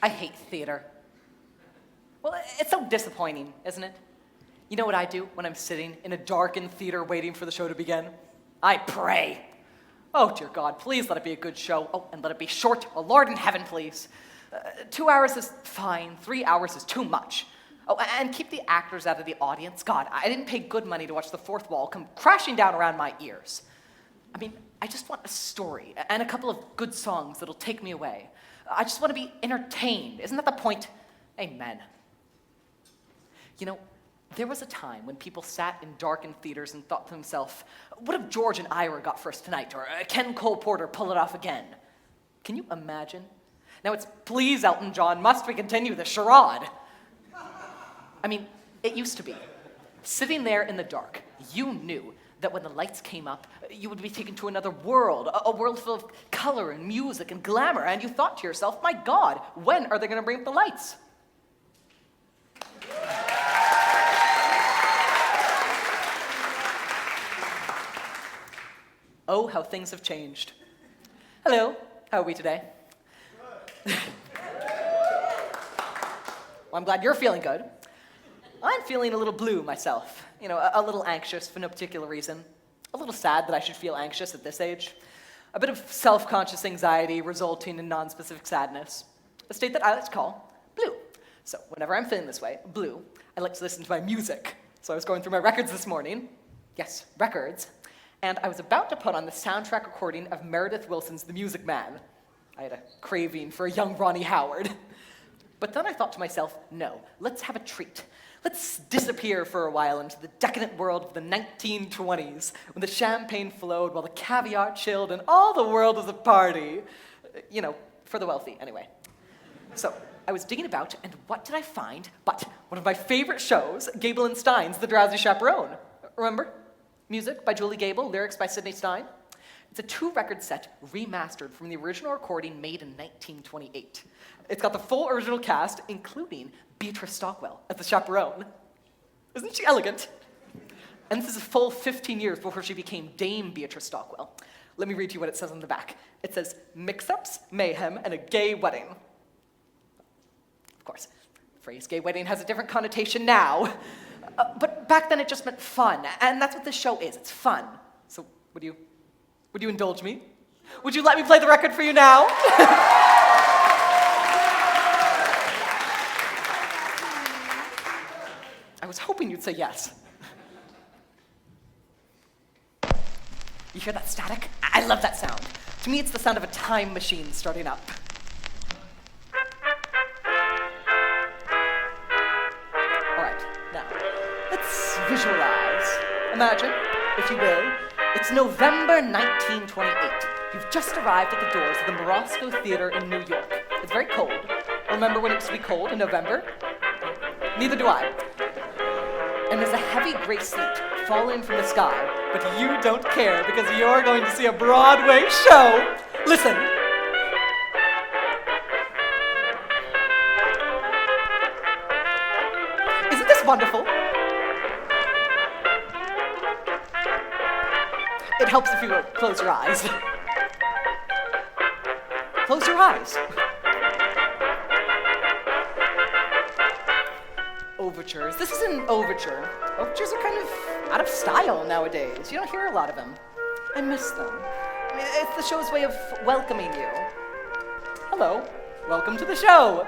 I hate theater. Well, it's so disappointing, isn't it? You know what I do when I'm sitting in a darkened theater waiting for the show to begin? I pray. Oh, dear God, please let it be a good show. Oh, and let it be short. Oh, Lord in heaven, please. 2 hours is fine. 3 hours is too much. Oh, and keep the actors out of the audience. God, I didn't pay good money to watch the fourth wall come crashing down around my ears. I mean, I just want a story and a couple of good songs that'll take me away. I just want to be entertained. Isn't that the point? Amen. You know, there was a time when people sat in darkened theaters and thought to themselves, what if George and Ira got first tonight, or Ken Cole Porter pull it off again? Can you imagine? Now it's, please, Elton John, must we continue the charade? I mean, it used to be. Sitting there in the dark, you knew that when the lights came up, you would be taken to another world, a world full of color and music and glamour, and you thought to yourself, my God, when are they going to bring up the lights? Oh, how things have changed. Hello, how are we today? Well, I'm glad you're feeling good. I'm feeling a little blue myself. You know, a little anxious for no particular reason. A little sad that I should feel anxious at this age. A bit of self-conscious anxiety resulting in non-specific sadness. A state that I like to call blue. So whenever I'm feeling this way, blue, I like to listen to my music. So I was going through my records this morning. Yes, records. And I was about to put on the soundtrack recording of Meredith Willson's The Music Man. I had a craving for a young Ronnie Howard. But then I thought to myself, no, let's have a treat. Let's disappear for a while into the decadent world of the 1920s, when the champagne flowed while the caviar chilled and all the world was a party. You know, for the wealthy, anyway. So I was digging about, and what did I find but one of my favorite shows, Gable and Stein's The Drowsy Chaperone. Remember? Music by Julie Gable, lyrics by Sidney Stein. It's a 2-record set remastered from the original recording made in 1928. It's got the full original cast, including Beatrice Stockwell as the chaperone. Isn't she elegant? And this is a full 15 years before she became Dame Beatrice Stockwell. Let me read to you what it says on the back. It says, mix-ups, mayhem, and a gay wedding. Of course, the phrase gay wedding has a different connotation now. But back then it just meant fun, and that's what this show is. It's fun. So would you indulge me? Would you let me play the record for you now? I was hoping you'd say yes. You hear that static? I love that sound. To me, it's the sound of a time machine starting up. Visualize. Imagine, if you will, it's November 1928. You've just arrived at the doors of the Morosco Theater in New York. It's very cold. Remember when it used to be cold in November? Neither do I. And there's a heavy gray sleet falling from the sky, but you don't care because you're going to see a Broadway show. Listen. Isn't this wonderful? It helps if you close your eyes. Close your eyes. Overtures. This is an overture. Overtures are kind of out of style nowadays. You don't hear a lot of them. I miss them. I mean, it's the show's way of welcoming you. Hello. Welcome to the show.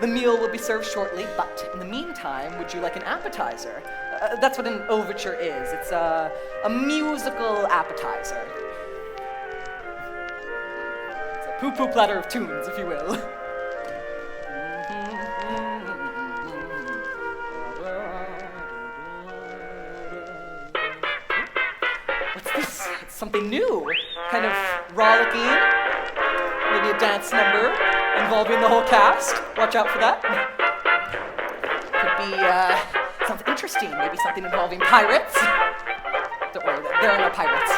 The meal will be served shortly, but in the meantime, would you like an appetizer? That's what an overture is. It's a musical appetizer. It's a poo-poo platter of tunes, if you will. What's this? It's something new. Kind of rollicking. Maybe a dance number involving the whole cast. Watch out for that. Could be something interesting. Maybe something involving pirates. Don't worry, there are no pirates.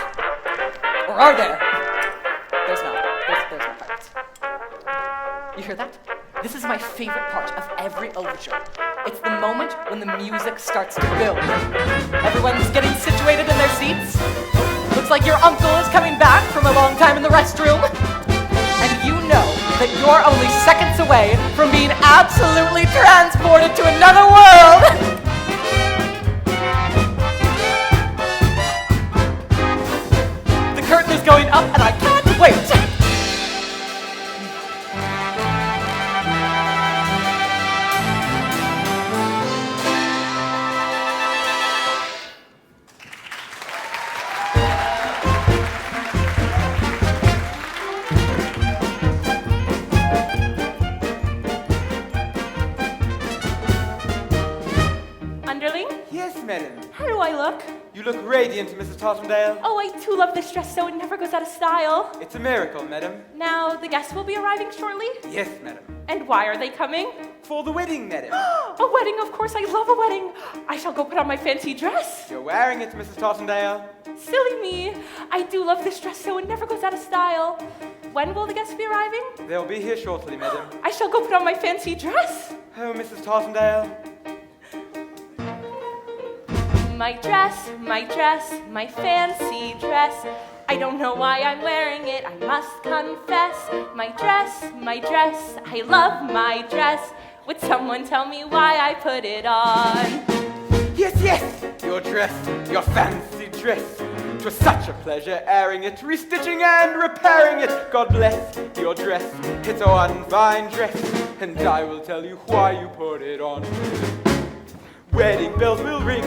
Or are there? There's no pirates. You hear that? This is my favorite part of every overture. It's the moment when the music starts to build. Everyone's getting situated in their seats. Looks like your uncle is coming back from a long time in the restroom. And you know that You're only seconds away from being absolutely transported to another world. The curtain is going up and I can't wait. How do I look? You look radiant, Mrs. Tottendale. Oh, I too love this dress so it never goes out of style. It's a miracle, madam. Now, the guests will be arriving shortly? Yes, madam. And why are they coming? For the wedding, madam. A wedding, of course, I love a wedding. I shall go put on my fancy dress. You're wearing it, Mrs. Tottendale. Silly me. I do love this dress so it never goes out of style. When will the guests be arriving? They'll be here shortly, madam. I shall go put on my fancy dress. Oh, Mrs. Tottendale. My dress, my fancy dress. I don't know why I'm wearing it, I must confess. My dress, I love my dress. Would someone tell me why I put it on? Yes, your dress, your fancy dress. 'Twas such a pleasure airing it, restitching and repairing it. God bless your dress, it's a one fine dress, and I will tell you why you put it on. Wedding bells will ring,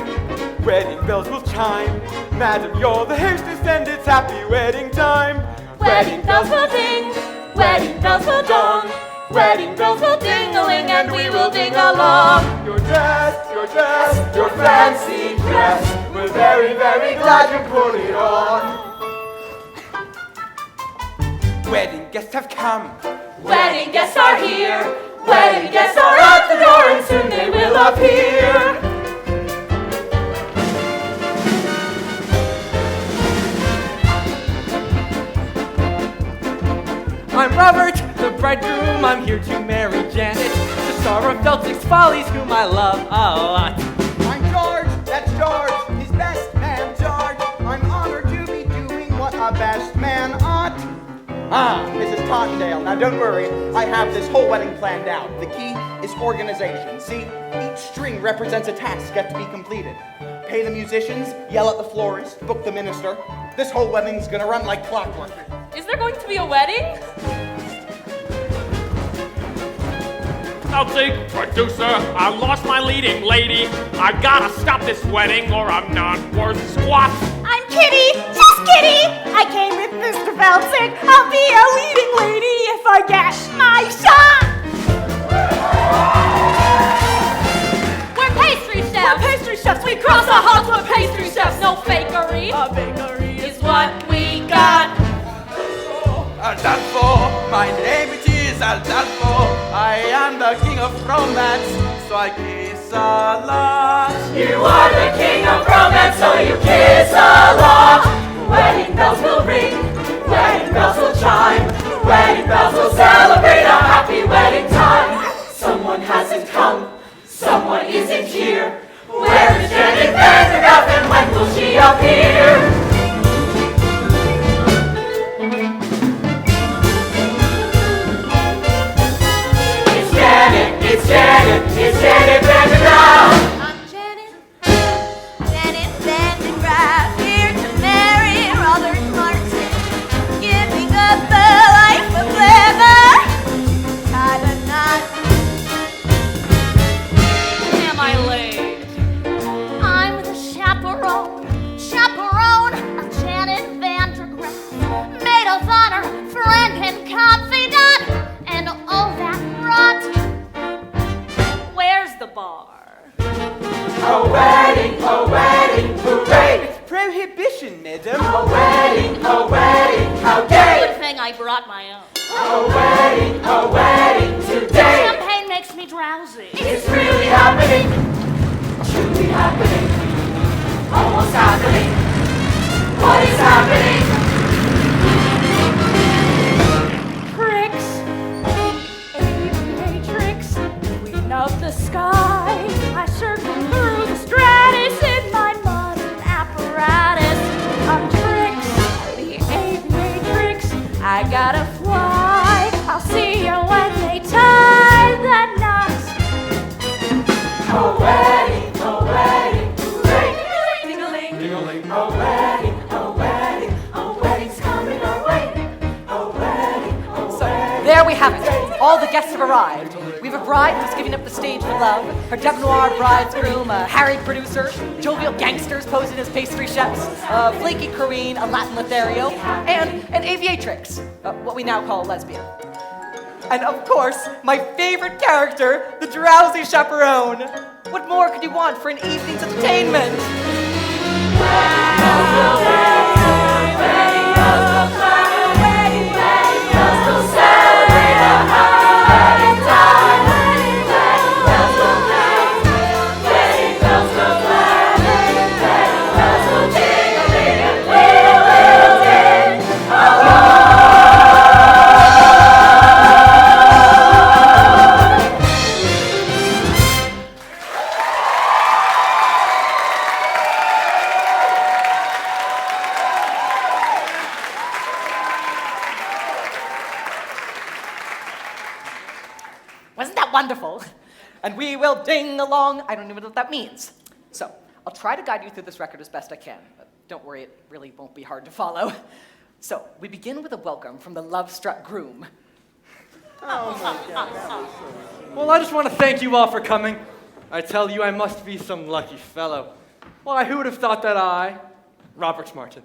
wedding bells will chime. Madam, you're the hostess and it's happy wedding time. Wedding bells will ding, wedding bells will dong. Wedding bells will ding-a-ling and we will ding along. Your dress, your fancy dress. We're very, very glad you put it on. Wedding guests have come. Wedding guests are here. Wedding guests are at the door and soon they will appear. I'm Robert, the bridegroom. I'm here to marry Janet, the star of Beltic's Follies, whom I love a lot. I'm George, that's George, his best man, George. I'm honored to be doing what a best man ought. Mrs. Tottendale, now don't worry, I have this whole wedding planned out. The key is organization. See, each string represents a task yet to be completed. Pay the musicians, yell at the florist, book the minister. This whole wedding's gonna run like clockwork. Is there going to be a wedding? Beltic, producer, I lost my leading lady. I gotta stop this wedding or I'm not worth squat. I'm Kitty, just Kitty. I came with Mr. Beltic. I'll be a leading lady if I get my shot. We're pastry chefs. We're pastry chefs. We cross our hearts. We're pastry chefs. No fakery. A bakery is what we got. Adolfo, my name it is Adolfo. I am the king of romance, so I kiss a lot. You are the king of romance, so you kiss a lot. Wedding bells will ring, wedding bells will chime. Wedding bells will celebrate a happy wedding time. Someone hasn't come, someone isn't here. Where is Janet Vandergraff and when will she appear? It's Janet Vandergraff. I'm Janet Vandergraff, here to marry Robert Martin, giving up the life of glamour to tie the knot. Am I late? I'm the chaperone of Janet Vandergraff, maid of honor, friend and confidant, and all that rot. Where's the bar? A wedding, hooray! It's prohibition, madam. A wedding, how gay! Good thing I brought my own. A wedding today. Champagne makes me drowsy. It's really happening, truly happening, almost happening. What is happening? Tricks, aviatrix, queen of the sky. I circle through the stratus in my modern apparatus. I'm Trix, the aviatrix. I gotta fly. I'll see you a wedding, a wedding, a wedding's coming our way. A wedding, a So, wedding. there we have it. All the guests have arrived. We have a bride who's giving up the stage for love, her debonair bridegroom, a harried producer, jovial gangsters posing as pastry chefs, a flaky queen, a Latin Lothario, and an aviatrix, what we now call a lesbian. And of course, my favorite character, the Drowsy Chaperone. What more could you want for an evening's entertainment? Wasn't that wonderful? And we will ding along. I don't even know what that means. So, I'll try to guide you through this record as best I can. But don't worry, it really won't be hard to follow. So, we begin with a welcome from the love-struck groom. Well, I just want to thank you all for coming. I tell you, I must be some lucky fellow. Why, who would have thought that I, Robert Martin,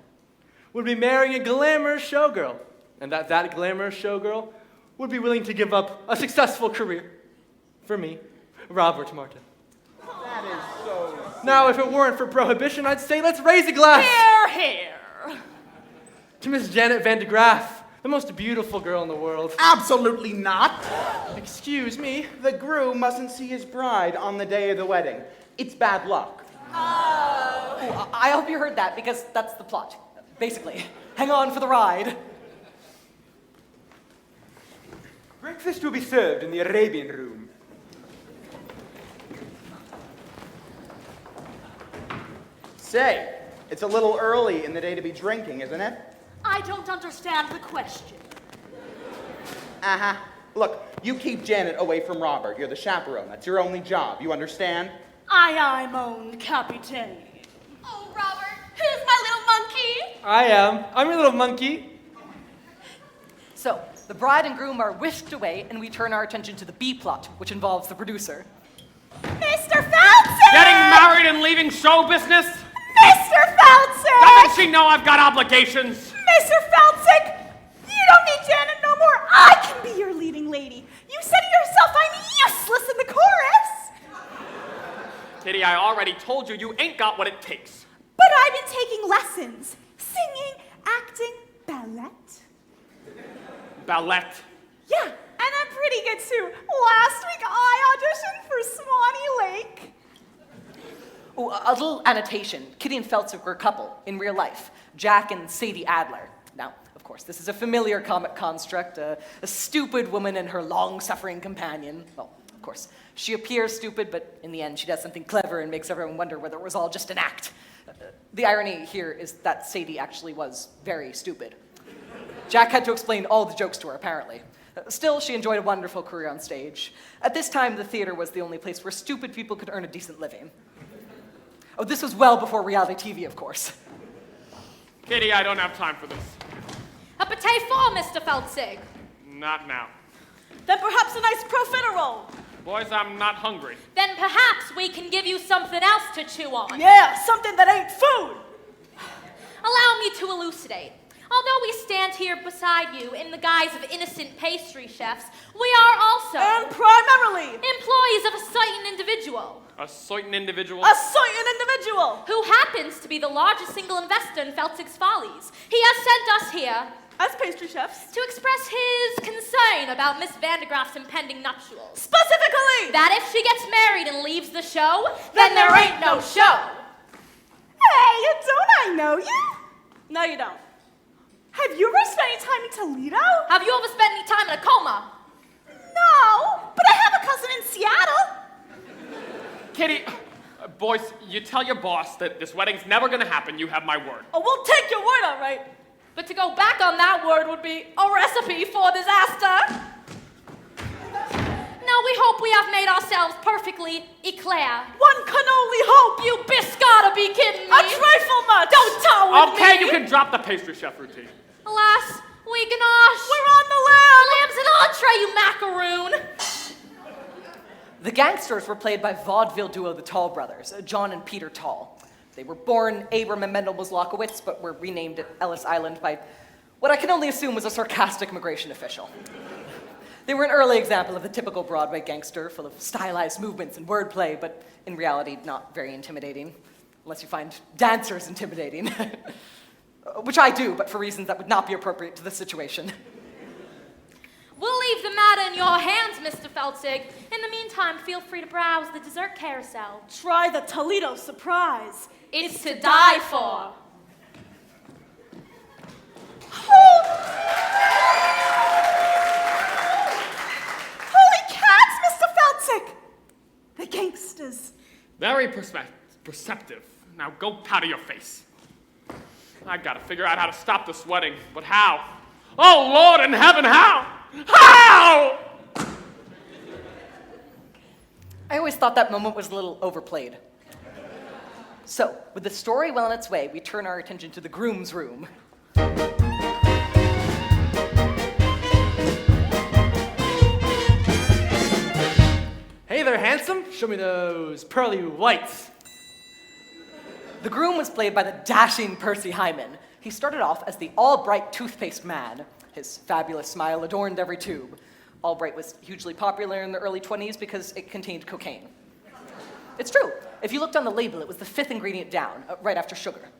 would be marrying a glamorous showgirl, and that glamorous showgirl would be willing to give up a successful career for me, Robert Martin. That is so... Now, if it weren't for prohibition, I'd say let's raise a glass Here. to Miss Janet Van de Graaff, the most beautiful girl in the world. Absolutely not. Excuse me. The groom mustn't see his bride on the day of the wedding. It's bad luck. Oh, I hope you heard that, because that's the plot. Basically, hang on for the ride. Breakfast will be served in the Arabian room. Say, it's a little early in the day to be drinking, isn't it? I don't understand the question. Uh-huh. Look, you keep Janet away from Robert. You're the chaperone. That's your only job. You understand? Aye, mon capitaine. Oh, Robert, who's my little monkey? I am. I'm your little monkey. So, the bride and groom are whisked away, and we turn our attention to the B plot, which involves the producer. Mr. Felton! Getting married and leaving show business? Mr. Felton! Doesn't she know I've got obligations? Mr. Felton! You don't need Janet no more. I can be your leading lady. You said it yourself, I'm useless in the chorus. Kitty, I already told you, you ain't got what it takes. But I've been taking lessons. Singing, acting, ballet. Ballet. Yeah, and I'm pretty good too. Last week I auditioned for Swanee Lake. Oh, a little annotation. Kitty and Feltzer were a couple in real life. Jack and Sadie Adler. Now, of course, this is a familiar comic construct. A stupid woman and her long-suffering companion. Well, of course, she appears stupid, but in the end she does something clever and makes everyone wonder whether it was all just an act. The irony here is that Sadie actually was very stupid. Jack had to explain all the jokes to her, apparently. Still, she enjoyed a wonderful career on stage. At this time, the theater was the only place where stupid people could earn a decent living. Oh, this was well before reality TV, of course. Kitty, I don't have time for this. A pâté for Mr. Feltzig. Not now. Then perhaps a nice profiterole. Boys, I'm not hungry. Then perhaps we can give you something else to chew on. Yeah, something that ain't food. Allow me to elucidate. Although we stand here beside you in the guise of innocent pastry chefs, we are also And primarily, employees of a certain individual A certain individual. a certain individual. who happens to be the largest single investor in Feltzig's Follies. He has sent us here As pastry chefs. to express his concern about Miss Van de Graaff's impending nuptials. Specifically, That if she gets married and leaves the show, then there ain't no show. hey, don't I know you? No, you don't. Have you ever spent any time in Toledo? Have you ever spent any time in a coma? No, but I have a cousin in Seattle. Kitty, boys, you tell your boss that this wedding's never gonna happen. You have my word. Oh, we'll take your word, all right. But to go back on that word would be a recipe for disaster. Now we hope we have made ourselves perfectly eclair. One can only hope. You gotta be kidding me. A trifle much. Don't you can drop the pastry chef routine. Alas, we ganache. We're on the lamb! Lamb's an entree, you macaroon. The gangsters were played by vaudeville duo the Tall Brothers, John and Peter Tall. They were born Abram and Mendel Moslakowitz, but were renamed at Ellis Island by what I can only assume was a sarcastic immigration official. They were an early example of the typical Broadway gangster, full of stylized movements and wordplay, but in reality not very intimidating, unless you find dancers intimidating. Which I do, but for reasons that would not be appropriate to the situation. We'll leave the matter in your hands, Mr. Feltzig. In the meantime, feel free to browse the dessert carousel. Try the Toledo surprise. It's to die for. Holy cats, Mr. Feltzig! The gangsters. Very perceptive. Now go powder your face. I gotta figure out how to stop this wedding, but how? Oh, Lord in heaven, how? How? I always thought that moment was a little overplayed. So, with the story well on its way, we turn our attention to the groom's room. Hey there, handsome. Show me those pearly whites. The groom was played by the dashing Percy Hyman. He started off as the Albright toothpaste man. His fabulous smile adorned every tube. Albright was hugely popular in the early 20s because it contained cocaine. It's true. If you looked on the label, it was the 5th ingredient down, right after sugar.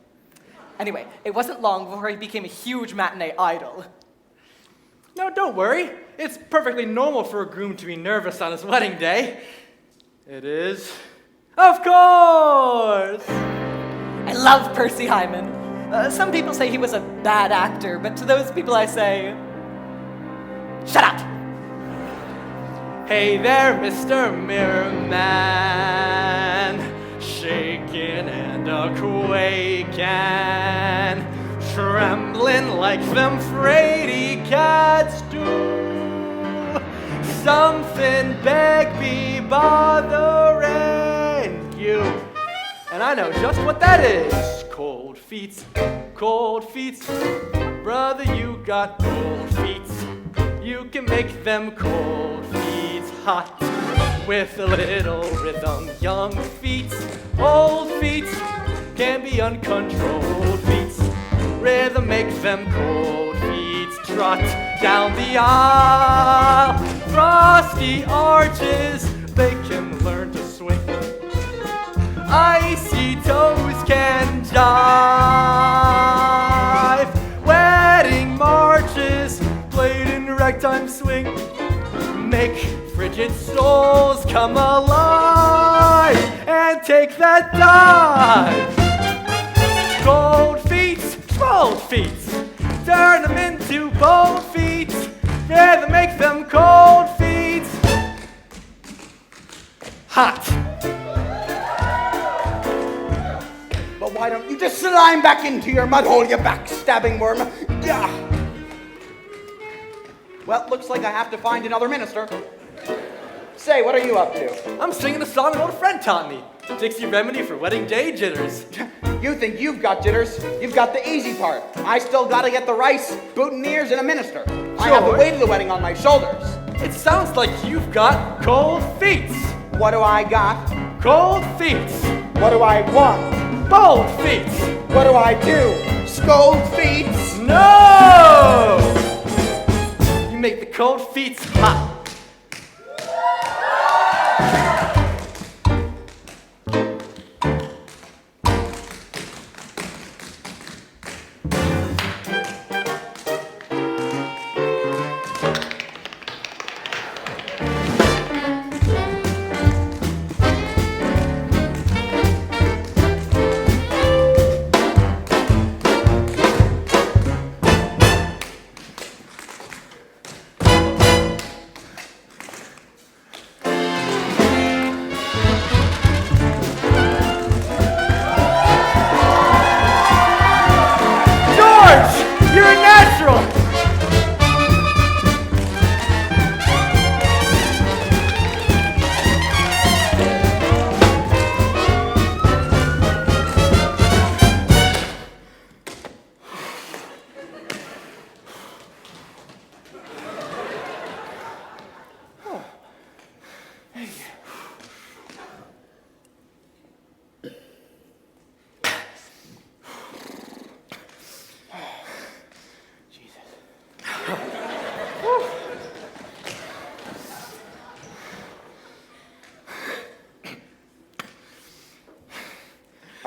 Anyway, it wasn't long before he became a huge matinee idol. No, don't worry. It's perfectly normal for a groom to be nervous on his wedding day. It is. Of course! I love Percy Hyman. Some people say he was a bad actor, but to those people I say, shut up! Hey there, Mr. Mirror Man, shaking and a-quaking, trembling like them fraidy cats do. Something beg be bothering you. And I know just what that is. Cold feet, brother, you got cold feet. You can make them cold feet hot with a little rhythm. Young feet, old feet, can be uncontrolled feet. Rhythm make them cold feet trot down the aisle. Frosty arches, they can learn to swing. Icy toes can jive. Wedding marches played in ragtime swing make frigid souls come alive and take that dive. Cold feet, turn them into bold feet. Rather make them cold feet hot. But why don't you just slime back into your mud hole, you backstabbing worm? Yeah. Well, looks like I have to find another minister. Say, what are you up to? I'm singing a song an old friend taught me. Dixie Remedy for wedding day jitters. You think you've got jitters? You've got the easy part. I still gotta get the rice, boutonnieres, and a minister. I have the weight of the wedding on my shoulders. It sounds like you've got cold feet. What do I got? Cold feet. What do I want? Bold feet. What do I do? Scold feet? No! You make the cold feet hot.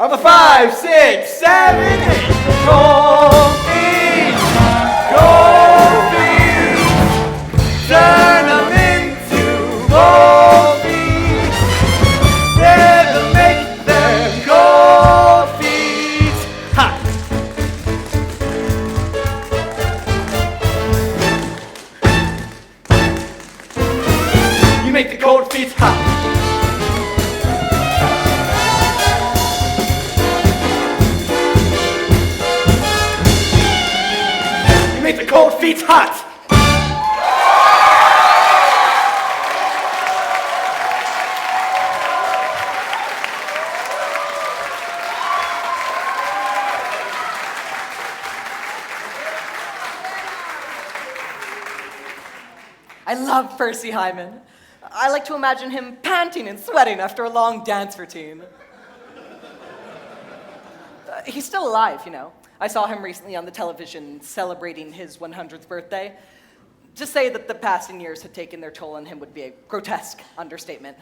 of a 5, 6, 7, 8. Gold feet, gold feet, turn them into gold feet. Never make them gold feet. Ha! You make the gold feet hot. Make the cold feet hot. I love Percy Hyman. I like to imagine him panting and sweating after a long dance routine. He's still alive, you know. I saw him recently on the television celebrating his 100th birthday. To say that the passing years had taken their toll on him would be a grotesque understatement.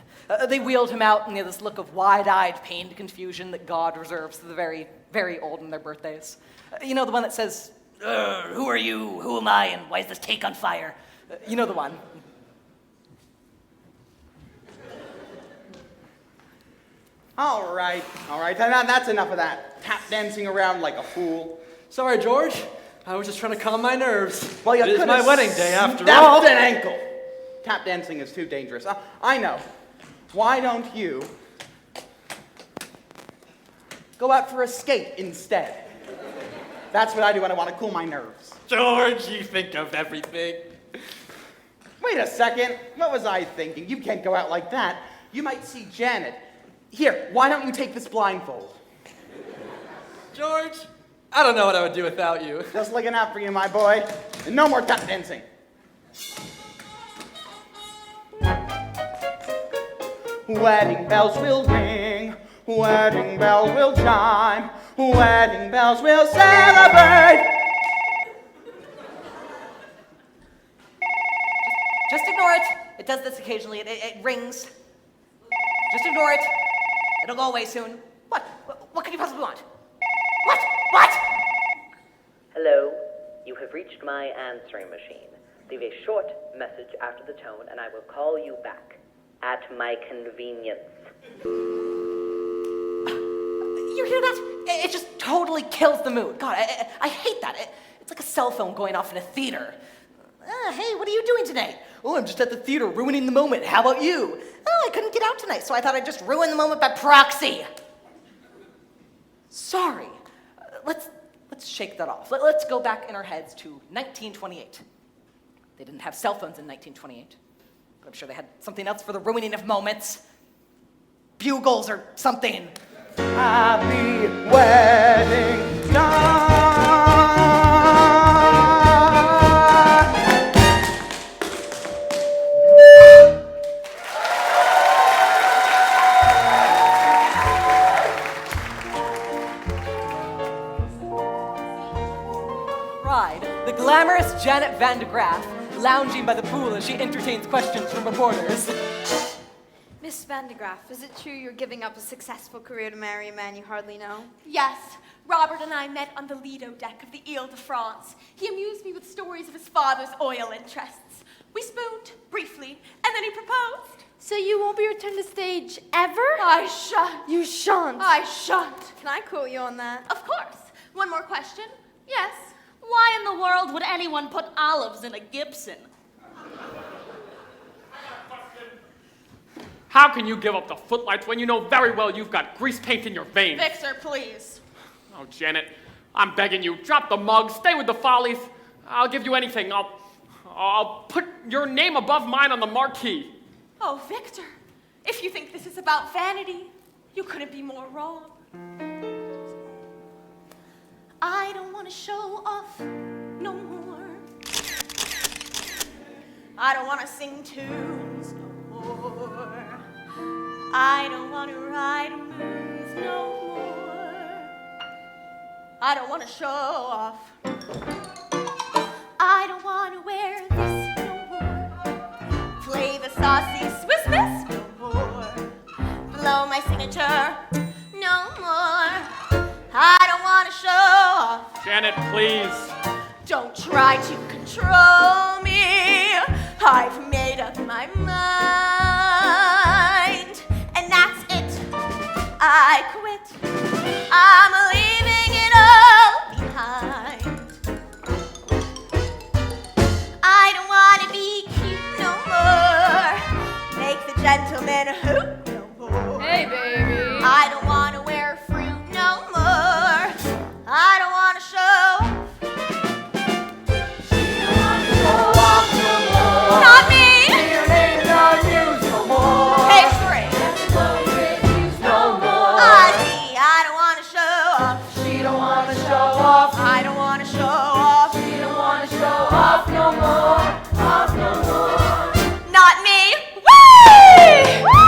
They wheeled him out and he had this look of wide-eyed, pained confusion that God reserves to the very, very old on their birthdays. You know, the one that says, "Who are you? Who am I? And why is this cake on fire?" You know the one. All right, now that's enough of that tap dancing around like a fool. Sorry, George. I was just trying to calm my nerves. Well, you it is could've my wedding day after snapped all. an ankle. Tap dancing is too dangerous. I know. Why don't you go out for a skate instead? That's what I do when I want to cool my nerves. George, you think of everything. Wait a second. What was I thinking? You can't go out like that. You might see Janet. Here, why don't you take this blindfold? George, I don't know what I would do without you. Just looking out for you, my boy. And no more tap dancing. Wedding bells will ring. Wedding bells will chime. Wedding bells will celebrate. Just ignore it. It does this occasionally. It rings. Just ignore it. It'll go away soon. What? What could you possibly want? What? Hello, you have reached my answering machine. Leave a short message after the tone, and I will call you back at my convenience. You hear that? It just totally kills the mood. God, I hate that. It's like a cell phone going off in a theater. Hey, what are you doing today? Oh, I'm just at the theater ruining the moment. How about you? Oh, I couldn't get out tonight, so I thought I'd just ruin the moment by proxy. Sorry. Let's shake that off. Let's go back in our heads to 1928. They didn't have cell phones in 1928. But I'm sure they had something else for the ruining of moments. Bugles or something. Happy wedding night. The glamorous Janet Van de Graaff lounging by the pool as she entertains questions from reporters. Miss Van de Graaff, is it true you're giving up a successful career to marry a man you hardly know? Yes, Robert and I met on the Lido deck of the Ile de France. He amused me with stories of his father's oil interests. We spooned, briefly, and then he proposed. So you won't be returned to stage ever? I shan't. You shan't. I shan't. Can I quote you on that? Of course. One more question? Yes. Why in the world would anyone put olives in a Gibson? How can you give up the footlights when you know very well you've got grease paint in your veins? Victor, please. Oh, Janet, I'm begging you, drop the mug, stay with the Follies. I'll give you anything. I'll put your name above mine on the marquee. Oh, Victor, if you think this is about vanity, you couldn't be more wrong. I don't want to show off no more. I don't want to sing tunes no more. I don't want to ride moons no more. I don't want to show off. I don't want to wear this no more. Play the saucy Swiss Miss no more. Blow my signature no more. Janet, please. Don't try to control me. I've made up my mind. And that's it. I quit. I'm leaving it all behind. I don't want to be cute no more. Make the gentleman hoot no more. Hey, baby. I don't want to wear fruit no more. I don't want to show. Not me. Page 3. Ozzy, I don't want to show off. She don't want to show off. I don't want to show off. She don't want to show off no more. Off no more. Not me. Whee! Woo!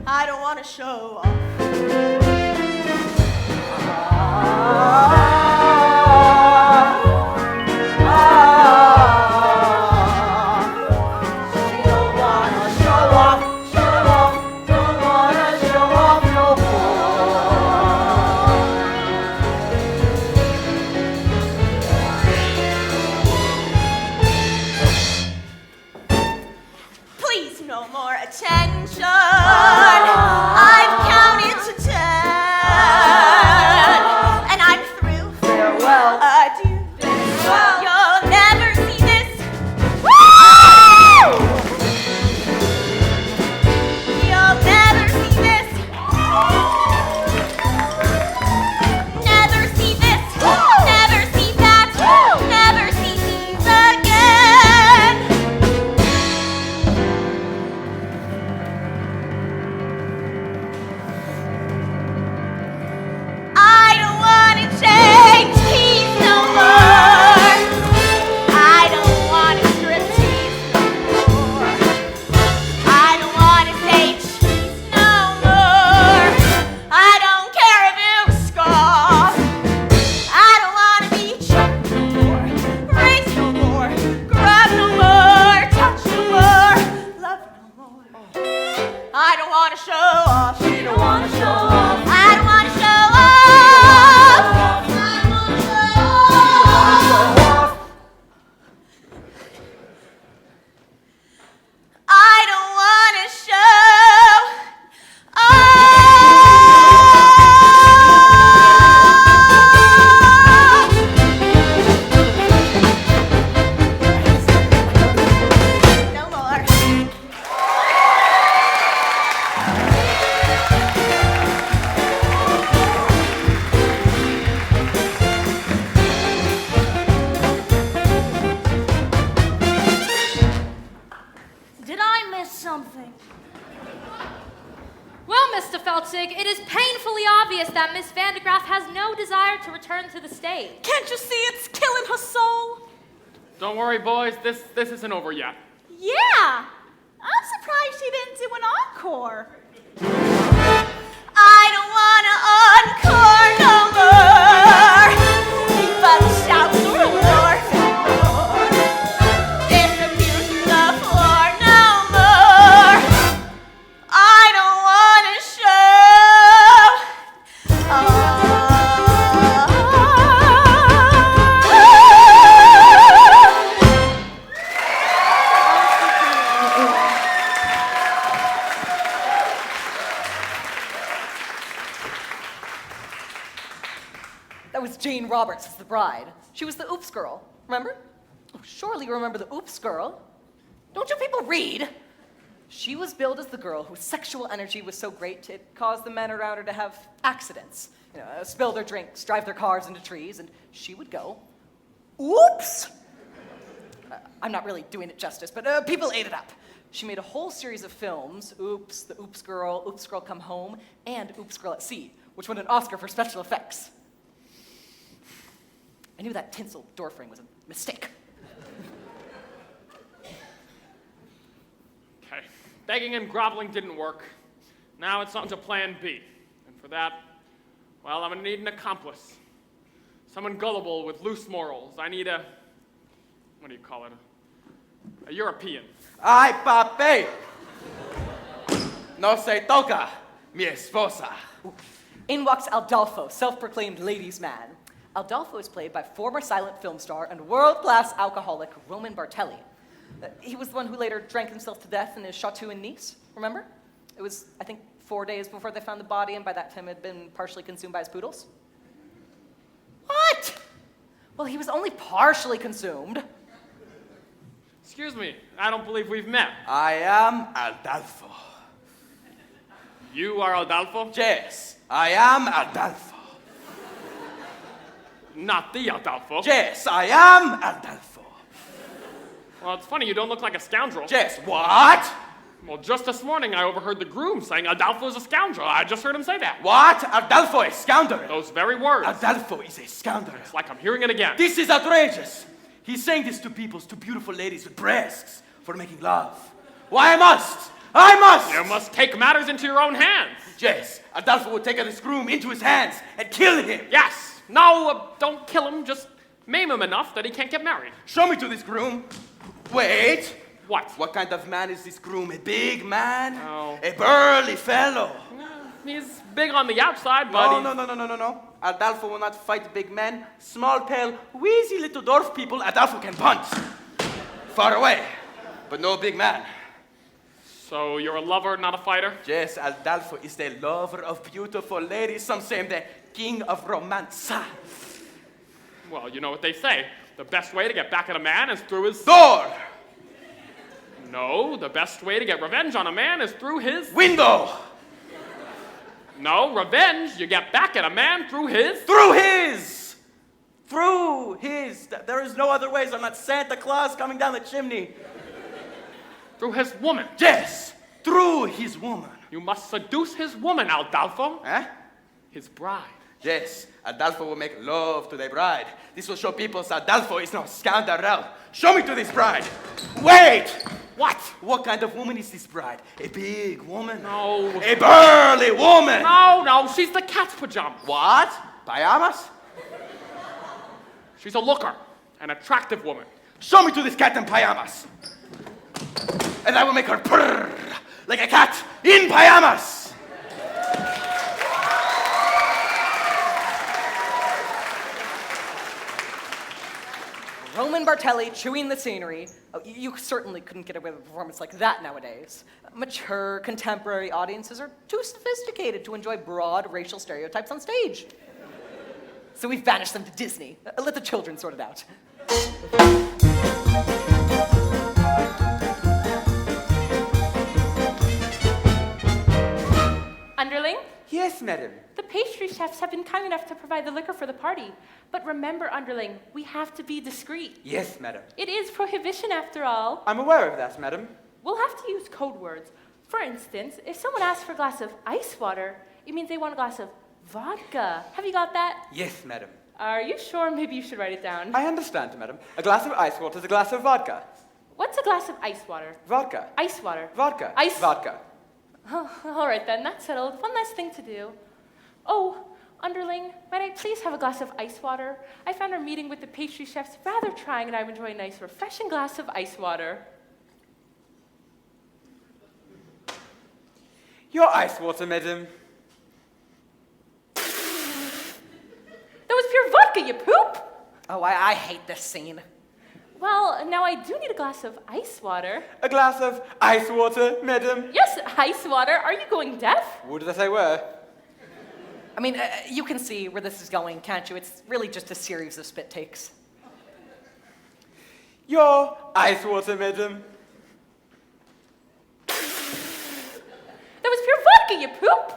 I don't want to show off. Please, no more attention. I've counted to 10, and I'm through. Farewell. Adieu. You'll never see this. Woo! You'll never see this. Never see this. Never see that. Never see these again. I don't want to change keys no more. I don't want to strip tease no more. I don't want to say cheese no more. I don't care if you scoff. I don't want to be choked no more. Race no more. Grab no more. Touch no more. Love no more. I don't want to show off. She don't want to show off. I don't want to show off. I don't want to show off. I don't want to show off. No more. Did I miss something? Well, Mr. Feltzig, it is painfully obvious that Miss Vandegraff has no desire to return to the stage. Can't you see it's killing her soul? Don't worry, boys. This isn't over yet. Yeah. I'm surprised she didn't do an encore. I don't want to encore no more. Keep on shouting the floor no more. It's abusing the floor no more. I don't want to show That was Jane Roberts as the bride. She was the Oops girl, remember? Oh, surely you remember the Oops girl. Don't you people read? She was billed as the girl whose sexual energy was so great it caused the men around her to have accidents. You know, spill their drinks, drive their cars into trees, and she would go, oops! I'm not really doing it justice, but people ate it up. She made a whole series of films, Oops, The Oops Girl Come Home, and Oops Girl at Sea, which won an Oscar for special effects. I knew that tinsel door frame was a mistake. Okay. Begging and groveling didn't work. Now it's on to plan B. And for that, well, I'm gonna need an accomplice. Someone gullible with loose morals. I need a, what do you call it? A European. Ay, papi! No se toca, mi esposa. In walks Adolfo, self-proclaimed ladies' man. Adolfo is played by former silent film star and world-class alcoholic Roman Bartelli. He was the one who later drank himself to death in his chateau in Nice, remember? It was, I think, 4 days before they found the body, and by that time it had been partially consumed by his poodles. What? Well, he was only partially consumed. Excuse me, I don't believe we've met. I am Adolfo. You are Adolfo? Yes, I am Adolfo. Not the Adolfo. Yes, I am Adolfo. Well, it's funny, you don't look like a scoundrel. Yes, what? Well, just this morning I overheard the groom saying Adolfo is a scoundrel. I just heard him say that. What? Adolfo is scoundrel. Those very words. Adolfo is a scoundrel. It's like I'm hearing it again. This is outrageous. He's saying this to people, to beautiful ladies with breasts, for making love. Why I must? You must take matters into your own hands. Yes, Adolfo will take this groom into his hands and kill him. Yes. No, don't kill him. Just maim him enough that he can't get married. Show me to this groom. Wait. What? What kind of man is this groom? A big man? No. A burly fellow? He's big on the outside, but No. Adolfo will not fight big men. Small, pale, wheezy little dwarf people Adolfo can punch. Far away, but no big man. So you're a lover, not a fighter? Yes, Adolfo is the lover of beautiful ladies. Some say him the king of romance. Well, you know what they say. The best way to get back at a man is through his... Door! No, the best way to get revenge on a man is through his... Window! No, revenge, you get back at a man through his... Through his! Through his. There is no other ways. I'm not Santa Claus coming down the chimney. Through his woman. Yes, through his woman. You must seduce his woman, Adolfo. Huh? His bride. Yes, Adolfo will make love to the bride. This will show people Adolfo is no scoundrel. Show me to this bride. Wait! What? What kind of woman is this bride? A big woman? No. A burly woman? No, she's the cat's pajamas. What? Pajamas? She's a looker, an attractive woman. Show me to this cat in pajamas. And I will make her purr like a cat in pajamas. Roman Bartelli chewing the scenery. Oh, you certainly couldn't get away with a performance like that nowadays. Mature, contemporary audiences are too sophisticated to enjoy broad racial stereotypes on stage. So we've banished them to Disney. Let the children sort it out. Underling? Yes, madam. The pastry chefs have been kind enough to provide the liquor for the party. But remember, Underling, we have to be discreet. Yes, madam. It is prohibition after all. I'm aware of that, madam. We'll have to use code words. For instance, if someone asks for a glass of ice water, it means they want a glass of vodka. Have you got that? Yes, madam. Are you sure? Maybe you should write it down. I understand, madam. A glass of ice water is a glass of vodka. What's a glass of ice water? Vodka. Ice water. Vodka. Ice. Vodka. Oh, all right then, that's settled. One last thing to do. Oh, Underling, might I please have a glass of ice water? I found our meeting with the pastry chefs rather trying, and I would enjoy a nice, refreshing glass of ice water. Your ice water, madam. That was pure vodka, you poop! Oh, I hate this scene. Well, now I do need a glass of ice water. A glass of ice water, madam. Yes, ice water. Are you going deaf? Would that I were? I mean, you can see where this is going, can't you? It's really just a series of spit takes. Your ice water, madam. That was pure vodka, you poop!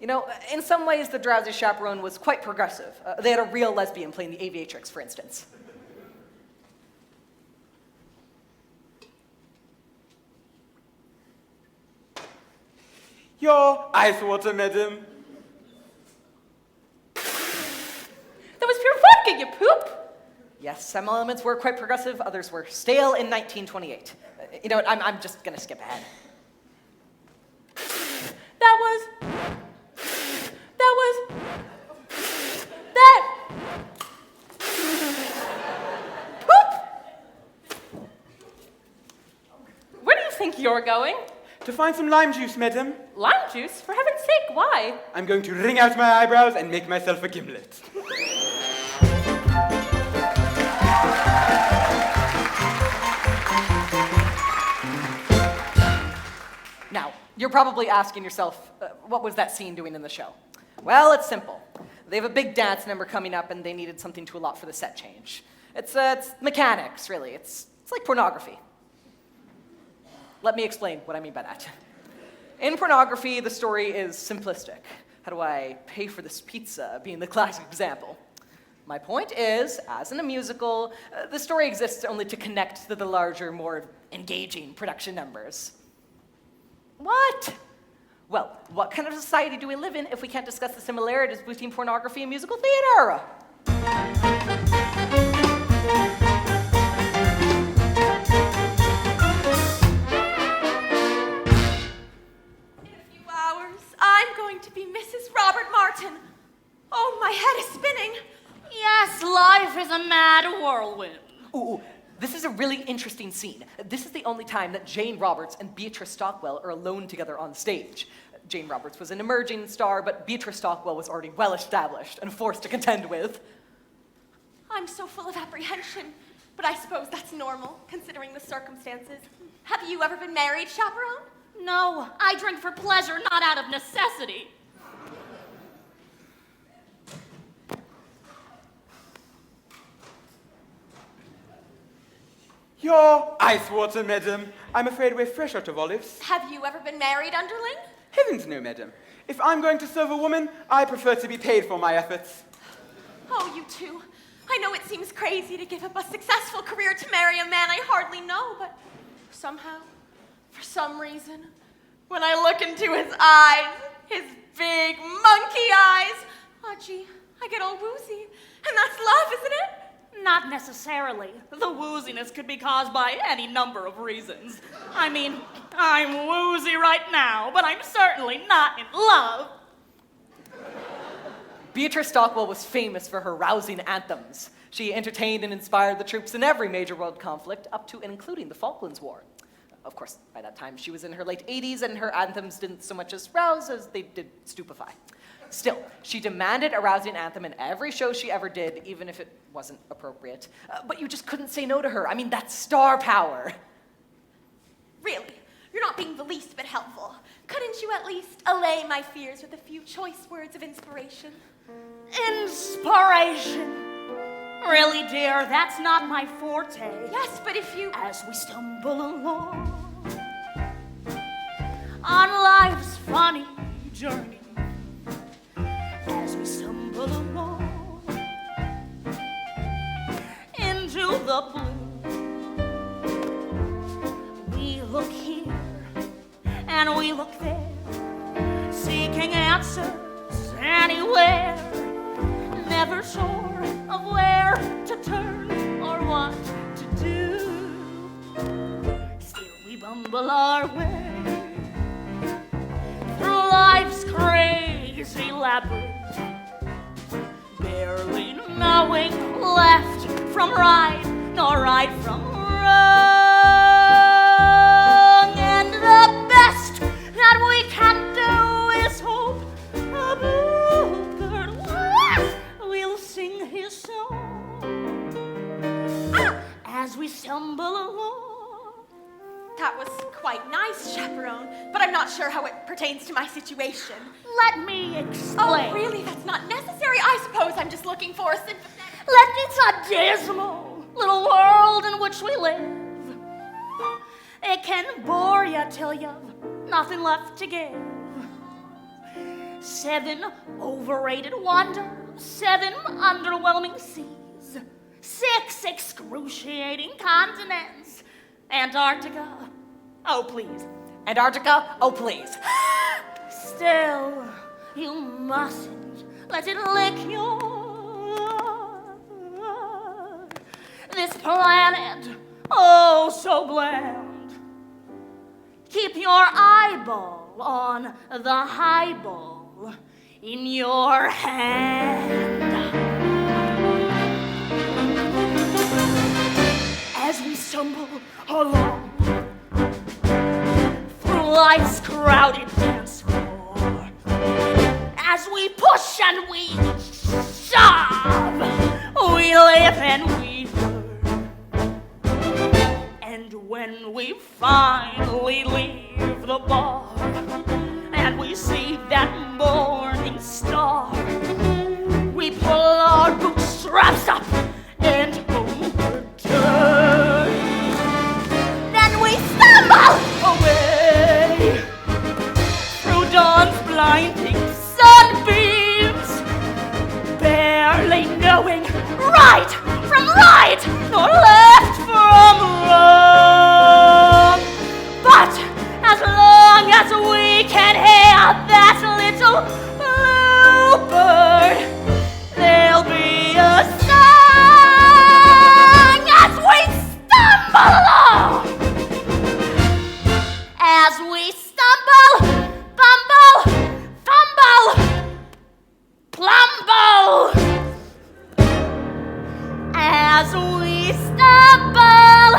You know, in some ways, the Drowsy Chaperone was quite progressive. They had a real lesbian playing the aviatrix, for instance. Your ice water, madam. That was pure vodka, you poop! Yes, some elements were quite progressive, others were stale in 1928. You know what, I'm just gonna skip ahead. That. Poop! Where do you think you're going? To find some lime juice, madam. Lime juice? For heaven's sake, why? I'm going to wring out my eyebrows and make myself a gimlet. Now, you're probably asking yourself, what was that scene doing in the show? Well, it's simple. They have a big dance number coming up and they needed something to allot for the set change. It's mechanics, really. It's like pornography. Let me explain what I mean by that. In pornography, the story is simplistic. How do I pay for this pizza being the classic example? My point is, as in a musical, the story exists only to connect to the larger, more engaging production numbers. What? Well, what kind of society do we live in if we can't discuss the similarities between pornography and musical theater? In a few hours, I'm going to be Mrs. Robert Martin. Oh, my head is spinning. Yes, life is a mad whirlwind. Ooh, this is a really interesting scene. This is the only time that Jane Roberts and Beatrice Stockwell are alone together on stage. Jane Roberts was an emerging star, but Beatrice Stockwell was already well established and forced to contend with. I'm so full of apprehension, but I suppose that's normal, considering the circumstances. Have you ever been married, Chaperone? No, I drink for pleasure, not out of necessity. Your ice water, madam. I'm afraid we're fresh out of olives. Have you ever been married, underling? Heavens no, madam. If I'm going to serve a woman, I prefer to be paid for my efforts. Oh, you two. I know it seems crazy to give up a successful career to marry a man I hardly know, but somehow, for some reason, when I look into his eyes, his big monkey eyes, oh gee, I get all woozy. And that's love, isn't it? Not necessarily. The wooziness could be caused by any number of reasons. I mean, I'm woozy right now, but I'm certainly not in love. Beatrice Stockwell was famous for her rousing anthems. She entertained and inspired the troops in every major world conflict, up to and including the Falklands War. Of course, by that time, she was in her late 80s, and her anthems didn't so much as rouse as they did stupefy. Still, she demanded a rousing anthem in every show she ever did, even if it wasn't appropriate. But you just couldn't say no to her. I mean, that's star power. Really, you're not being the least bit helpful. Couldn't you at least allay my fears with a few choice words of inspiration? Inspiration. Really, dear, that's not my forte. Yes, but if you... As we stumble along on life's funny journey, as we stumble along into the blue, we look here and we look there, seeking answers anywhere, never sure of where to turn or what to do. Still we bumble our way through life's crazy labyrinth, barely knowing left from right, nor right from wrong. And the best that we can do is hope a bluebird will sing his song as we stumble along. That was quite nice, Chaperone, but I'm not sure how it pertains to my situation. Let me explain. Oh, really? That's not necessary. I suppose I'm just looking for a sympathetic... It's a dismal little world in which we live. It can bore you till you've nothing left to give. 7 overrated wonders, 7 underwhelming seas, 6 excruciating continents, Antarctica, oh please. Antarctica? Oh, please. Still, you mustn't let it lick your... This planet, oh so bland. Keep your eyeball on the highball in your hand. As we stumble along through life's crowded dance floor, as we push and we shove, we live and we learn. And when we finally leave the bar and we see that morning star, we pull our bootstraps up and overturn. Then we stumble away through dawn's blinding sunbeams, barely knowing right from right, nor left from wrong. But as long as we can hear that little bluebird, there'll be a song as we stumble along. As we stumble, bumble, fumble, plumble. As we stumble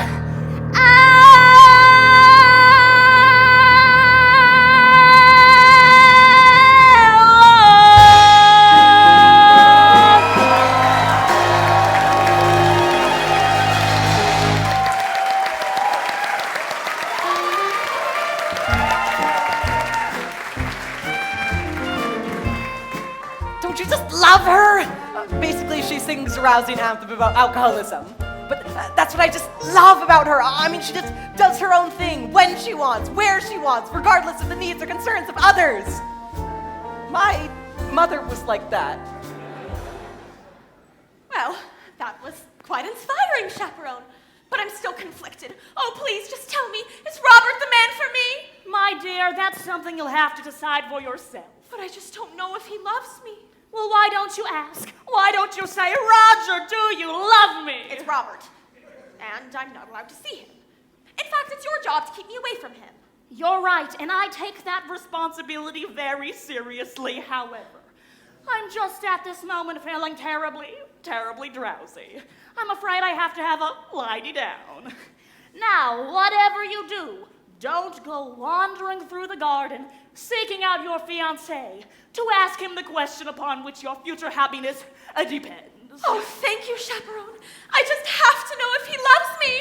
Don't you just love her? Basically, she sings a rousing anthem about alcoholism. But that's what I just love about her. I mean, she just does her own thing when she wants, where she wants, regardless of the needs or concerns of others. My mother was like that. Well, that was quite inspiring, Chaperone. But I'm still conflicted. Oh, please, just tell me, is Robert the man for me? My dear, that's something you'll have to decide for yourself. But I just don't know if he loves me. Well, why don't you ask? Why don't you say, Roger, do you love me? It's Robert. And I'm not allowed to see him. In fact, it's your job to keep me away from him. You're right, and I take that responsibility very seriously. However, I'm just at this moment feeling terribly, terribly drowsy. I'm afraid I have to have a lie down. Now, whatever you do, don't go wandering through the garden, seeking out your fiancé to ask him the question upon which your future happiness depends. Oh, thank you, Chaperone. I just have to know if he loves me.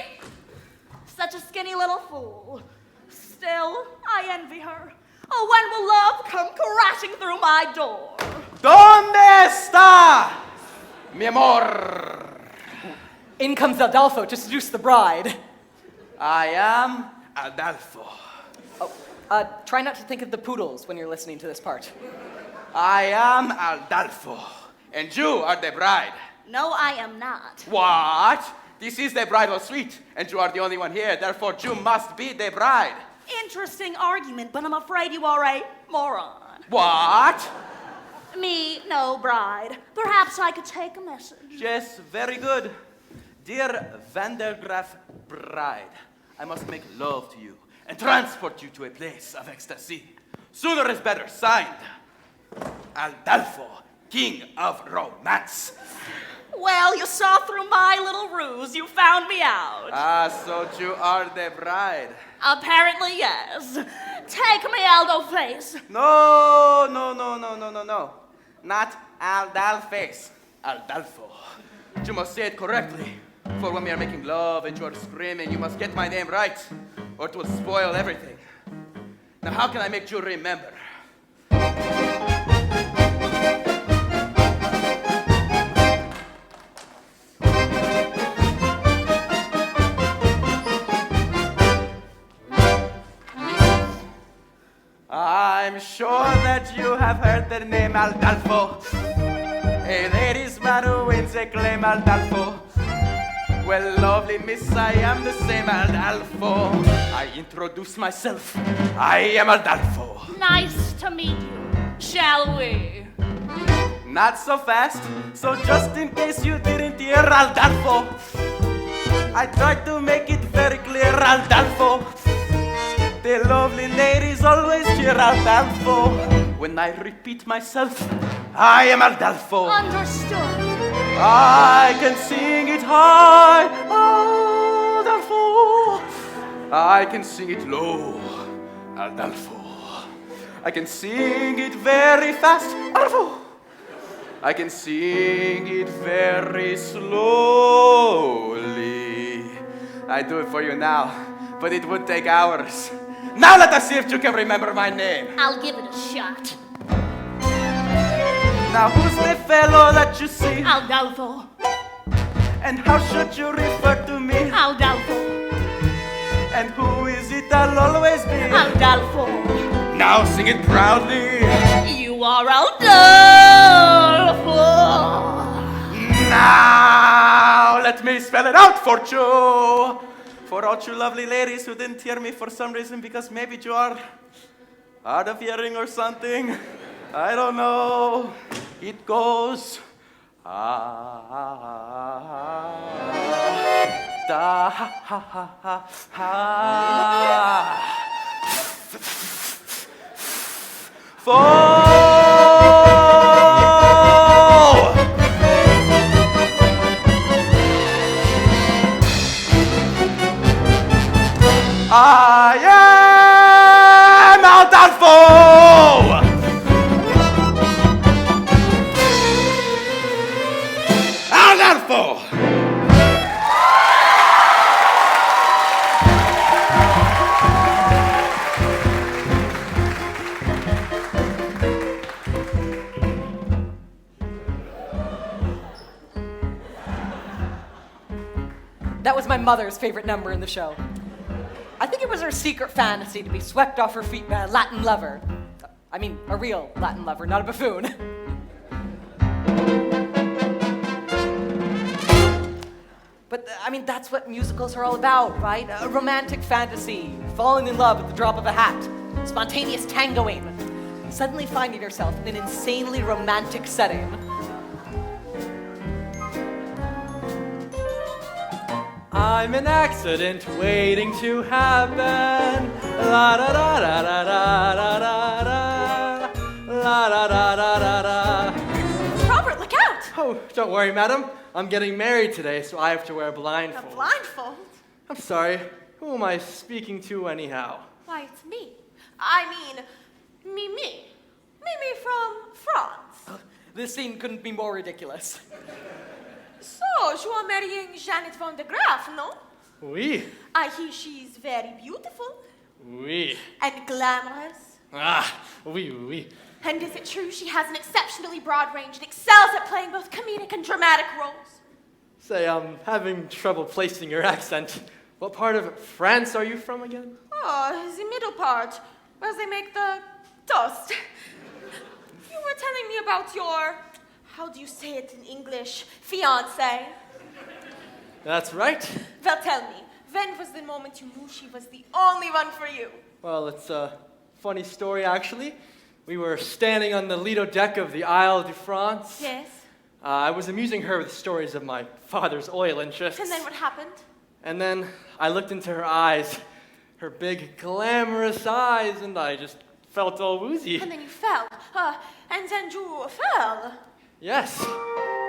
Such a skinny little fool. Still, I envy her. Oh, when will love come crashing through my door? ¿Dónde está mi amor? In comes Adolfo to seduce the bride. I am Adolfo. Oh, try not to think of the poodles when you're listening to this part. I am Adolfo, and you are the bride. No, I am not. What? This is the bridal suite, and you are the only one here, therefore you must be the bride. Interesting argument, but I'm afraid you are a moron. What? Me, no bride. Perhaps I could take a message. Yes, very good. Dear Vandergraaf bride, I must make love to you and transport you to a place of ecstasy. Sooner is better, signed, Adolfo, king of romance. Well, you saw through my little ruse. You found me out. Ah, so you are the bride. Apparently, yes. Take me, Aldo face. No. Not Aldalface. Adolfo. You must say it correctly. For when we are making love and you are screaming, you must get my name right, or it will spoil everything. Now, how can I make you remember? I'm sure that you have heard the name Adolfo. A lady's man who wins a claim Adolfo. Well, lovely miss, I am the same Adolfo. I introduce myself. I am Adolfo. Nice to meet you, shall we? Not so fast, so just in case you didn't hear, Aldalfo, I tried to make it very clear, Aldalfo. The lovely ladies always cheer, Aldalfo. When I repeat myself, I am Aldalfo. Understood. I can sing it high, Aldalfo. I can sing it low, Aldalfo. I can sing it very fast, Aldalfo. I can sing it very slowly. I do it for you now, but it would take hours. Now let us see if you can remember my name. I'll give it a shot. Now who's the fellow that you see? Aldalfo. And how should you refer to me? Aldalfo. And who is it I'll always be? Aldalfo. Now sing it proudly. You are Aldalfo. Now let me spell it out for you. For all you lovely ladies who didn't hear me for some reason, because maybe you are hard of hearing or something. I don't know. It goes da ha ha ha ha ha. I am Aldalfo! Aldalfo! That was my mother's favorite number in the show. I think it was her secret fantasy to be swept off her feet by a Latin lover. I mean, a real Latin lover, not a buffoon. But, I mean, that's what musicals are all about, right? A romantic fantasy, falling in love at the drop of a hat, spontaneous tangoing, suddenly finding yourself in an insanely romantic setting. I'm an accident waiting to happen. La da da da da da da da da. La da da da da da. Robert, look out! Oh, don't worry, madam. I'm getting married today, so I have to wear a blindfold. A blindfold? I'm sorry. Who am I speaking to anyhow? Why, it's me. I mean, Mimi. Mimi from France. This scene couldn't be more ridiculous. So, you are marrying Janet van de Graaf, no? Oui. I hear she's very beautiful. Oui. And glamorous. Ah, oui, oui. And is it true she has an exceptionally broad range and excels at playing both comedic and dramatic roles? Say, I'm having trouble placing your accent. What part of France are you from again? Oh, the middle part, where they make the toast. You were telling me about your, how do you say it in English, fiancé. That's right. Well, tell me, when was the moment you knew she was the only one for you? Well, it's a funny story, actually. We were standing on the Lido deck of the Isle de France. Yes. I was amusing her with stories of my father's oil interests. And then what happened? And then I looked into her eyes, her big, glamorous eyes, and I just felt all woozy. And then you fell. And then you fell. Yes,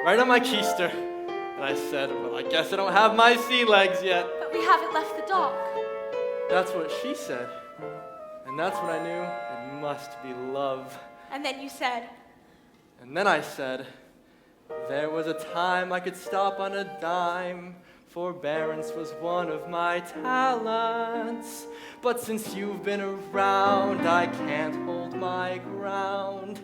right on my keister. And I said, well, I guess I don't have my sea legs yet. But we haven't left the dock. That's what she said. And that's when I knew it must be love. And then you said, And then I said, there was a time I could stop on a dime. Forbearance was one of my talents. But since you've been around, I can't hold my ground.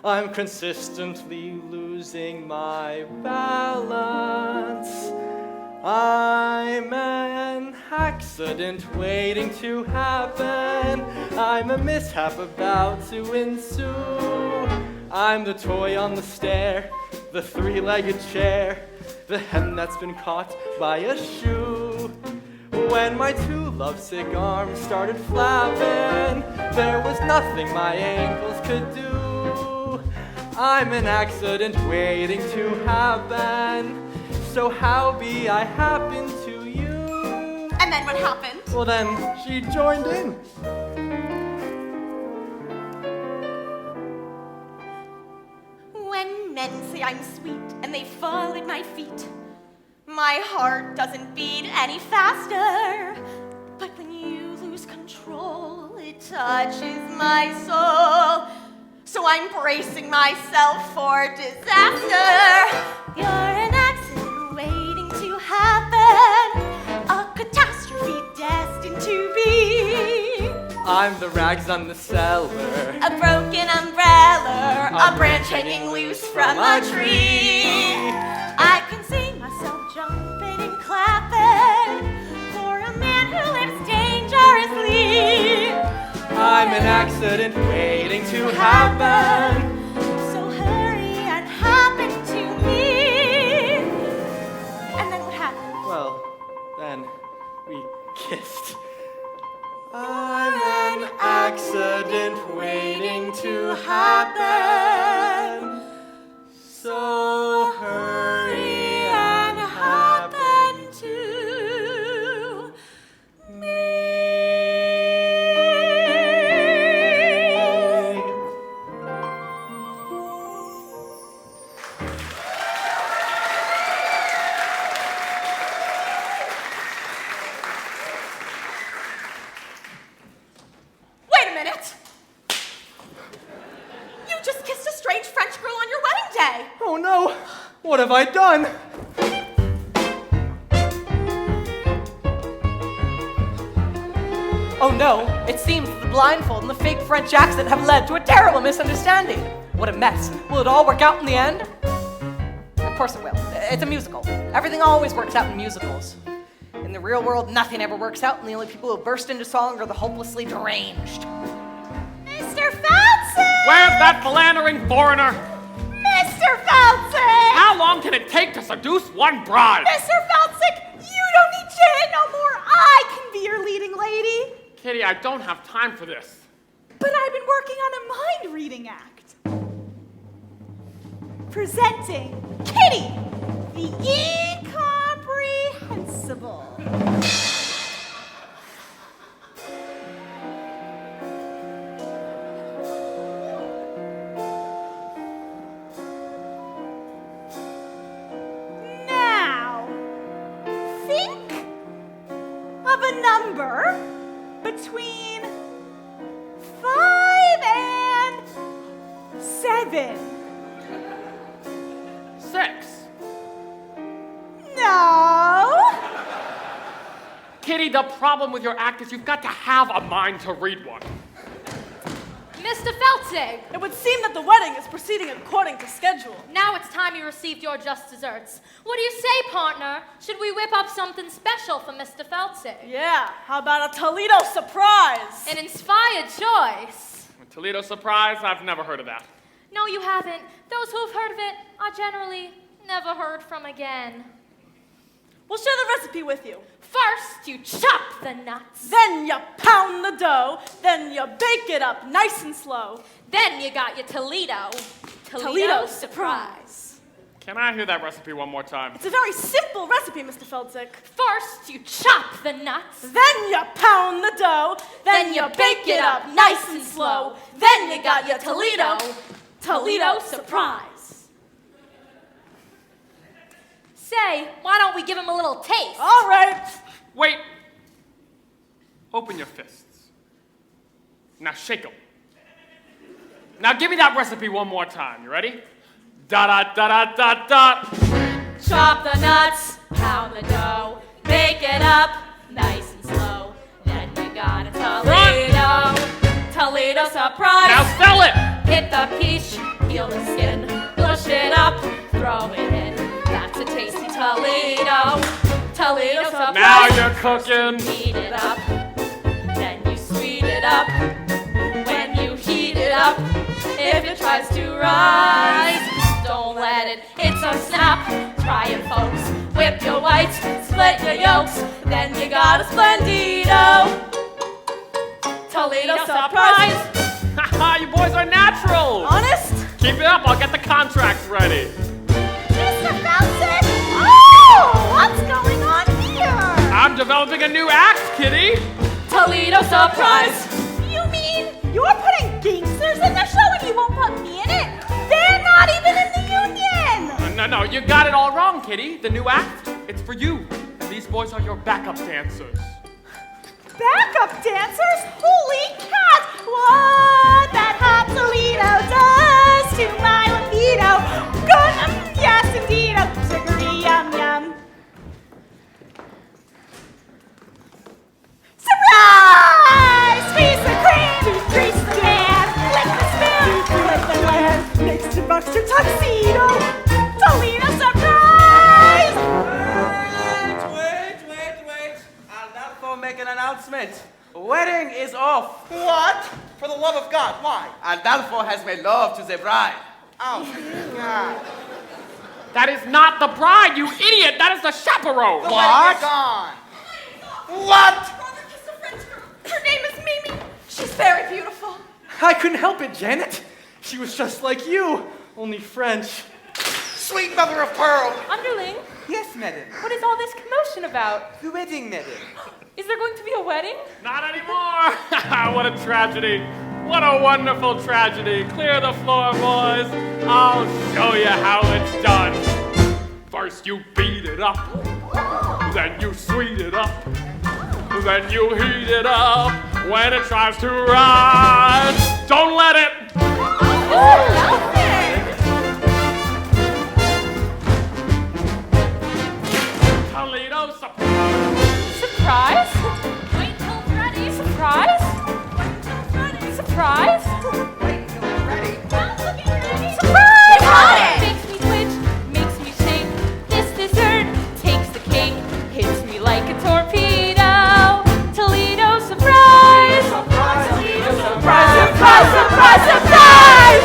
I'm consistently losing my balance. I'm an accident waiting to happen. I'm a mishap about to ensue. I'm the toy on the stair, the three-legged chair, the hen that's been caught by a shoe. When my two lovesick arms started flapping, there was nothing my ankles could do. I'm an accident waiting to happen, so how be I happen to you? And then what happened? Well then, she joined in. When men say I'm sweet and they fall at my feet, my heart doesn't beat any faster. But when you lose control, it touches my soul. So I'm bracing myself for disaster. You're an accident waiting to happen, a catastrophe destined to be. I'm the rags on the cellar, A broken umbrella, a branch hanging loose from a tree. I can see myself jumping and clapping for a man who lives dangerously. I'm an accident waiting to happen. So hurry and happen to me. And then what happened? Well, then we kissed. I'm an accident waiting to happen. So hurry and happen to me. Wait a minute! You just kissed a strange French girl on your wedding day! Oh no! What have I done? Oh no, it seems that the blindfold and the fake French accent have led to a terrible misunderstanding. What a mess. Will it all work out in the end? Of course it will. It's a musical. Everything always works out in musicals. In the real world, nothing ever works out, and the only people who burst into song are the hopelessly deranged. Mr. Foutsey! Where's that philandering foreigner? Mr. Foutsey! How long can it take to seduce one bride? Mr. Foutsey, you don't need to hit no more. I can be your leading lady. Kitty, I don't have time for this. But I've been working on a mind-reading act. Presenting Kitty, the incomprehensible. Now, think of a number between 5 and 7. 6. No. Kitty, the problem with your act is you've got to have a mind to read one. Mr. Feltzig, It would seem that the wedding is proceeding according to schedule. now it's time you received your just desserts. What do you say, partner? Should we whip up something special for Mr. Feltzig? Yeah, how about a Toledo surprise? An inspired choice. A Toledo surprise? I've never heard of that. No, you haven't. Those who've heard of it are generally never heard from again. We'll share the recipe with you. First, you chop the nuts. Then you pound the dough. Then you bake it up nice and slow. Then you got your Toledo surprise. Can I hear that recipe one more time? It's a very simple recipe, Mr. Feldzick. First, you chop the nuts. Then you pound the dough. Then you bake it up nice and slow. Then you got your Toledo surprise. Say, why don't we give him a little taste? All right. Wait. Open your fists. Now shake them. Now give me that recipe one more time. You ready? Da-da-da-da-da-da. Chop the nuts, pound the dough, bake it up nice and slow. Then you got a Toledo surprise. Now sell it! Hit the peach, peel the skin, push it up, throw it in. That's a tasty Toledo surprise. Now you're cooking. Heat it up, then you sweet it up. When you heat it up, if it tries to rise, don't let it, it's a snap. Try it, folks, whip your whites, split your yolks, then you got a Splendido. Toledo surprise. Haha, you boys are natural. Honest? Keep it up, I'll get the contracts ready. Mr. Felton? Oh, what's going on here? I'm developing a new act, kitty. Toledo surprise. You mean you're putting gangsters in the show and you won't put me in it? They're not even in the union! No, you got it all wrong, kitty. The new act, it's for you. And these boys are your backup dancers. Backup dancers? Holy cat! What that hot Toledo does to my libido. Good, yes indeed, sugary yum yum. Surprise! Piece of cream, grease the pan, lick the spoon, lick the land, mixed and bucks your tuxedo. Toledo surprise! Wait. I'll therefore make an announcement. Wedding is off. What? For the love of God, why? Adolfo has made love to the bride. Oh, God. That is not the bride, you idiot. That is the chaperone. The wedding is gone. What? Her name is Mimi. She's very beautiful. I couldn't help it, Janet. She was just like you, only French. Sweet mother of pearl. Underling, Yes, madam. what is all this commotion about? The wedding, madam. Is there going to be a wedding? Not anymore. What a tragedy. What a wonderful tragedy. Clear the floor, boys. I'll show you how it's done. First you beat it up, then you sweet it up, then you heat it up. When it tries to rise, don't let it. Toledo surprise. Surprise? Wait till Freddy. Surprise? Wait till Freddy. Surprise? Wait till we're ready. Not looking ready. Surprise! Got it. Makes me twitch, makes me shake. This dessert takes the cake, hits me like a torpedo. Toledo surprise! Toledo Surprise, surprise, surprise, surprise!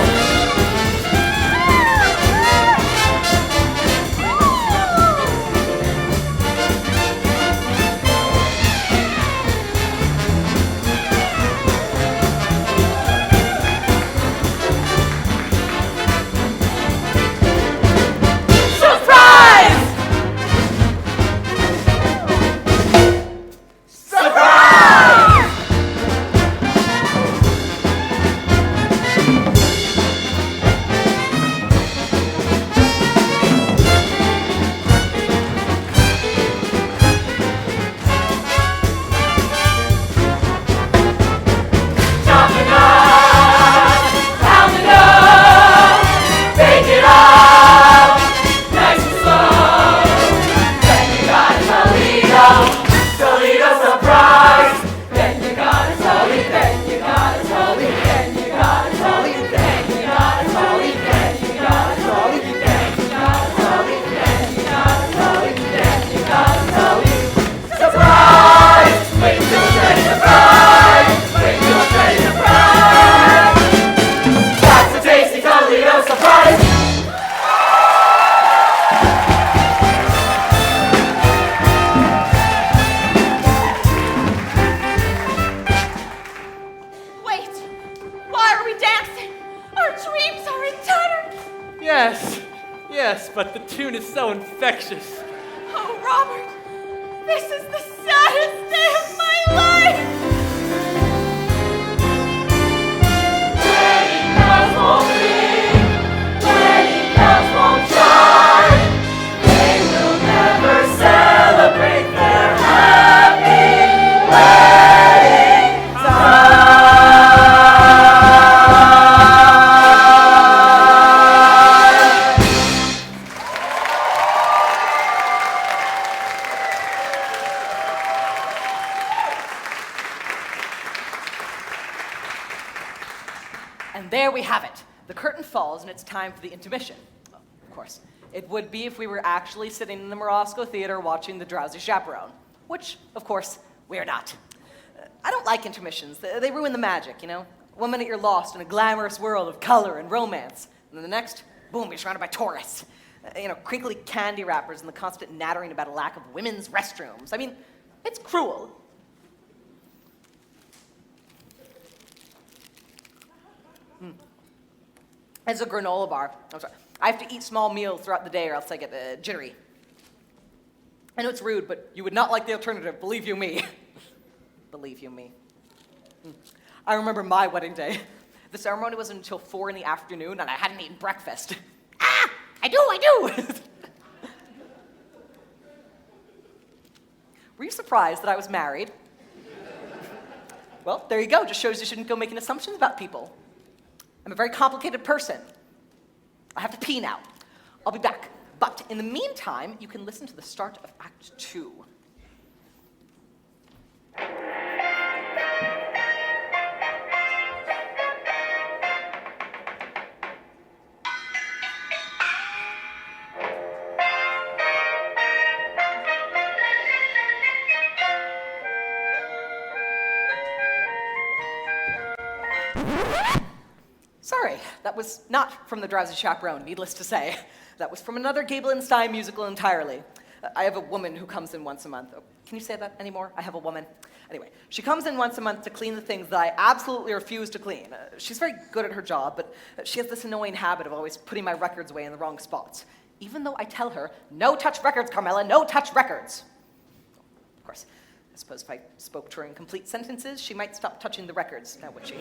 Yes, but the tune is so infectious. Oh, Robert, this is the saddest day of my life! Wedding bells won't ring, wedding bells won't chime. They will never celebrate their happy wedding time. And there we have it. The curtain falls and it's time for the intermission. Well, of course, it would be if we were actually sitting in the Morosco Theater watching the Drowsy Chaperone, which, of course, we're not. I don't like intermissions. They ruin the magic, you know? 1 minute you're lost in a glamorous world of color and romance, and then the next, boom, you're surrounded by tourists. Crinkly candy wrappers and the constant nattering about a lack of women's restrooms. I mean, it's cruel. It's a granola bar. I'm sorry. I have to eat small meals throughout the day or else I get jittery. I know it's rude, but you would not like the alternative, believe you me. Believe you me. I remember my wedding day. The ceremony wasn't until 4 in the afternoon, and I hadn't eaten breakfast. I do! Were you surprised that I was married? Well, there you go. Just shows you shouldn't go making assumptions about people. I'm a very complicated person. I have to pee now. I'll be back. But in the meantime, you can listen to the start of Act 2. Sorry, that was not from the Drowsy Chaperone, needless to say. That was from another Gable and Stein musical entirely. I have a woman who comes in once a month. Oh, can you say that anymore? I have a woman. Anyway, she comes in once a month to clean the things that I absolutely refuse to clean. She's very good at her job, but she has this annoying habit of always putting my records away in the wrong spots. Even though I tell her, no touch records, Carmela, no touch records. Of course, I suppose if I spoke to her in complete sentences, she might stop touching the records, now would she?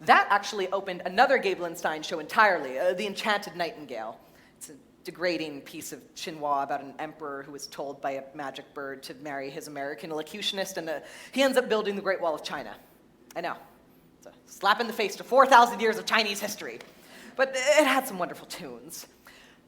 That actually opened another Gable and Stein show entirely, The Enchanted Nightingale. It's a degrading piece of chinois about an emperor who was told by a magic bird to marry his American elocutionist, and he ends up building the Great Wall of China. I know. It's a slap in the face to 4,000 years of Chinese history. But it had some wonderful tunes.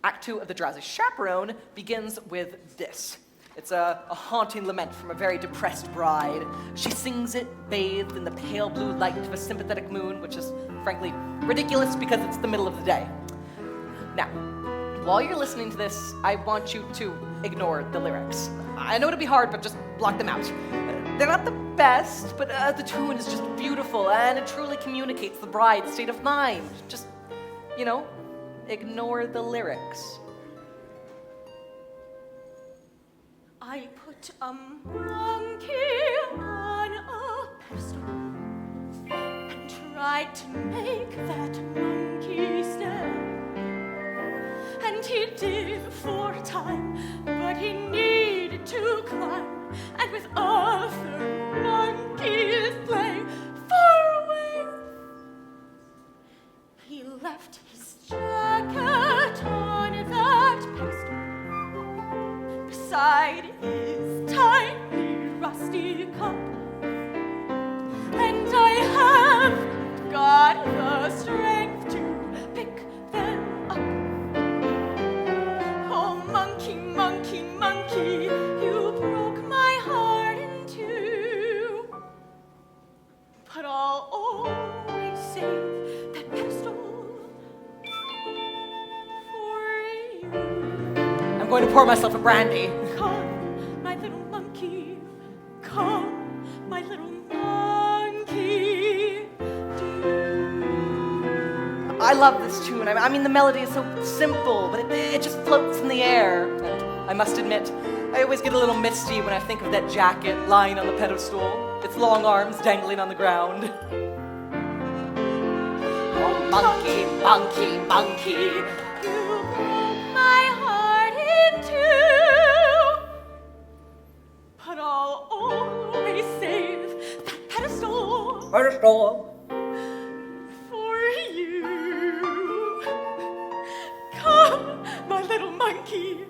Act 2 of The Drowsy Chaperone begins with this. It's a haunting lament from a very depressed bride. She sings it bathed in the pale blue light of a sympathetic moon, which is, frankly, ridiculous because it's the middle of the day. Now, while you're listening to this, I want you to ignore the lyrics. I know it'll be hard, but just block them out. They're not the best, but the tune is just beautiful, and it truly communicates the bride's state of mind. Just, ignore the lyrics. I put a monkey on a pedestal and tried to make that monkey stand. And he did for a time, but he needed to climb. And with other monkeys playing far away, he left his jacket on that pedestal beside his tiny rusty cup. And I haven't got the strength to pick them up. Oh, monkey, monkey, monkey, you broke my heart in two. But I'll always save that pedestal for you. I'm going to pour myself a brandy. Come, my little monkey. Come, my little monkey. I love this tune. I mean, the melody is so simple, but it just floats in the air. And I must admit, I always get a little misty when I think of that jacket lying on the pedestal, its long arms dangling on the ground. Oh, monkey, monkey, monkey. You broke my heart in two. But I'll always save that pedestal. Pedestal. For you. Come, my little monkey.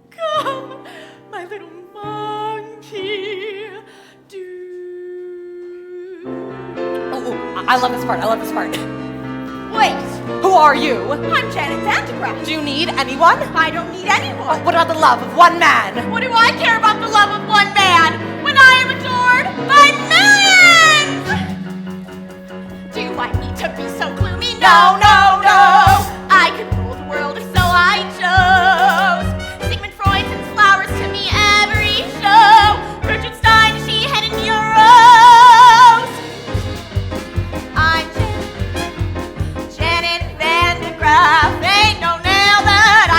Come, my little monkey. Oh, I love this part. Wait, Who are you? I'm Janet Vandegraff. Do you need anyone? I don't need anyone. What about the love of one man? What do I care about the love of one man when I am adored by millions? Do I need to be so gloomy? No, no, no. I could rule the world if so I chose. Sigmund Freud sends flowers to me every show. Gertrude Stein, she head in your rose. I'm Janet Vandegraff. Ain't no nail that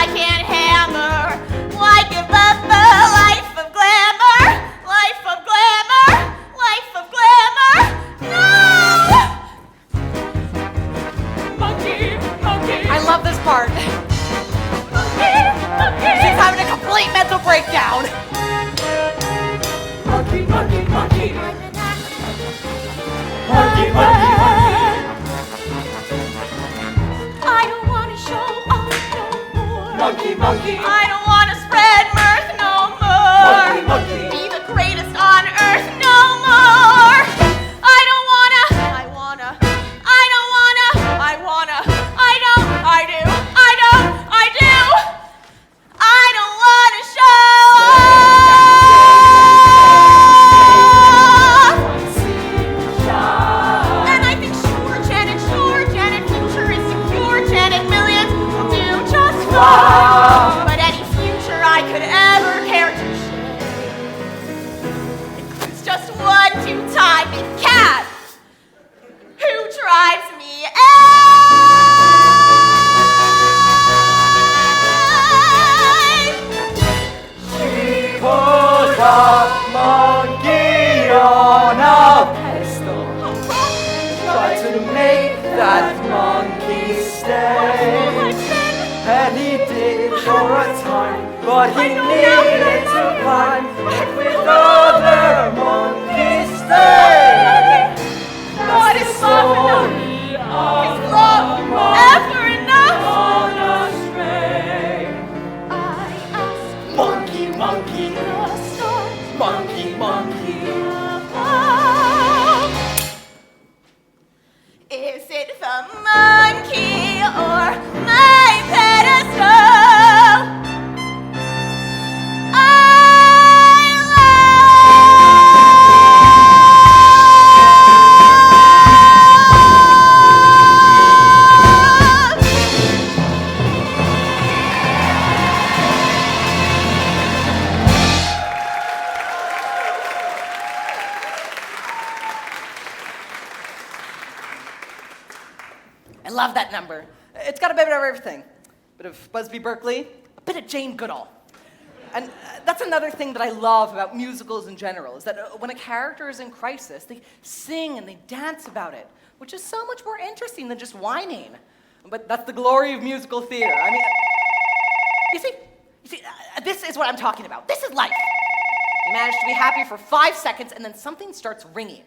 apart. She's having a complete mental breakdown. Monkey, monkey, monkey. Monkey, monkey, monkey. I don't want to show off no more. Monkey, monkey. I don't want to spread mirth no more. Monkey, monkey. Be the greatest on earth no more. I don't wanna. I wanna. I don't wanna. I wanna. I don't. I do. I don't. I do. I don't wanna show off. And I think sure, Janet, future is secure. Janet, millions do just fine. But any future I could ever care to share includes just one two-time big cat who drives me She put a monkey on a pedestal. Tried to make that monkey stay. And he did for a time, but he needed to climb and with other monkeys stay. What is love enough? Is love ever enough? On a string. I ask Monkey, monkey, the stars monkey, monkey. above. Is it the monkey or my pedestal? I love that number. It's got a bit of everything. A bit of Busby Berkeley, a bit of Jane Goodall. And that's another thing that I love about musicals in general, is that when a character is in crisis, they sing and they dance about it, which is so much more interesting than just whining. But that's the glory of musical theater. I mean, you see, this is what I'm talking about. This is life. You manage to be happy for 5 seconds, and then something starts ringing.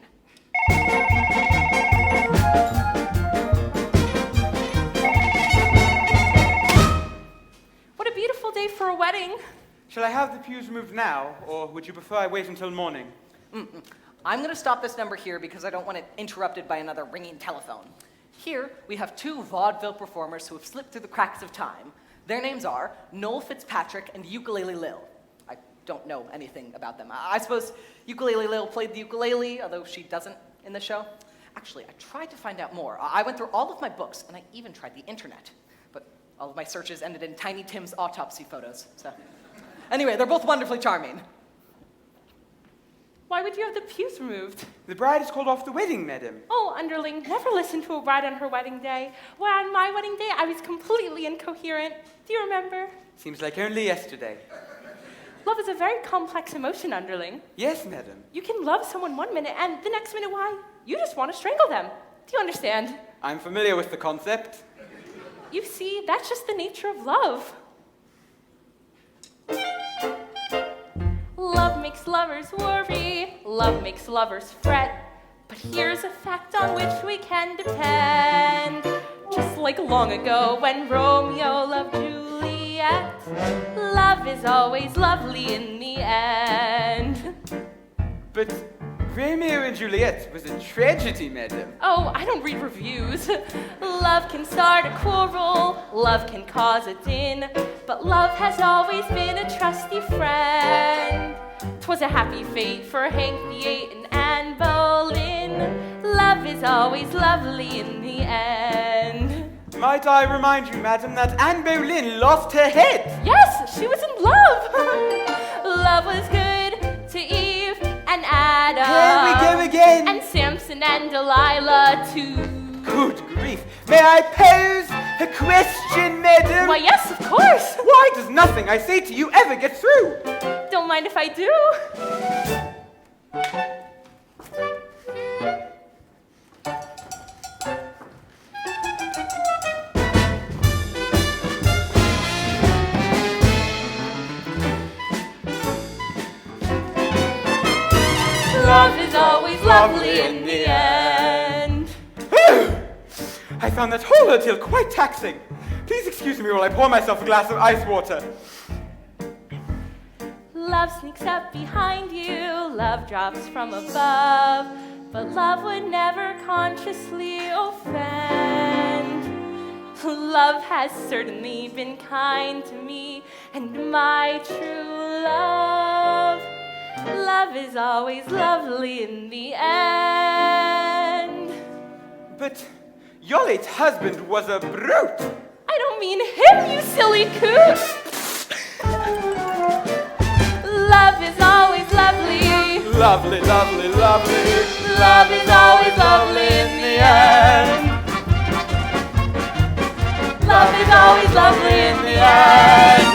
What a beautiful day for a wedding. Shall I have the pews removed now, or would you prefer I wait until morning? I'm going to stop this number here because I don't want it interrupted by another ringing telephone. Here, we have two vaudeville performers who have slipped through the cracks of time. Their names are Noel Fitzpatrick and Ukulele Lil. I don't know anything about them. I suppose Ukulele Lil played the ukulele, although she doesn't in the show. Actually, I tried to find out more. I went through all of my books, and I even tried the internet. But all of my searches ended in Tiny Tim's autopsy photos, so... Anyway, they're both wonderfully charming. Why would you have the pews removed? The bride is called off the wedding, madam. Oh, underling, never listen to a bride on her wedding day. Why, on my wedding day, I was completely incoherent. Do you remember? Seems like only yesterday. Love is a very complex emotion, underling. Yes, madam. You can love someone 1 minute, and the next minute, why? You just want to strangle them. Do you understand? I'm familiar with the concept. You see, that's just the nature of love. Love makes lovers worry, love makes lovers fret. But here's a fact on which we can depend. Just like long ago when Romeo loved Juliet, love is always lovely in the end. But Romeo and Juliet was a tragedy, madam. Oh, I don't read reviews. Love can start a quarrel, love can cause a din, but love has always been a trusty friend. 'Twas a happy fate for Hank VIII and Anne Boleyn. Love is always lovely in the end. Might I remind you, madam, that Anne Boleyn lost her head? Yes, she was in love. Love was good to Eve and Adam. Here we go again. And Samson and Delilah too. Good grief. May I pose a question, madam? Why, yes, of course. Why does nothing I say to you ever get through? Don't mind if I do. lovely in the end. I found that whole ordeal quite taxing. Please excuse me while I pour myself a glass of ice water. Love sneaks up behind you, love drops from above, but love would never consciously offend. Love has certainly been kind to me, and my true love, love is always lovely in the end. But your late husband was a brute. I don't mean him, you silly coot. Love is always lovely. Lovely, lovely, lovely. Love is always lovely in the end. Love is always lovely in the end.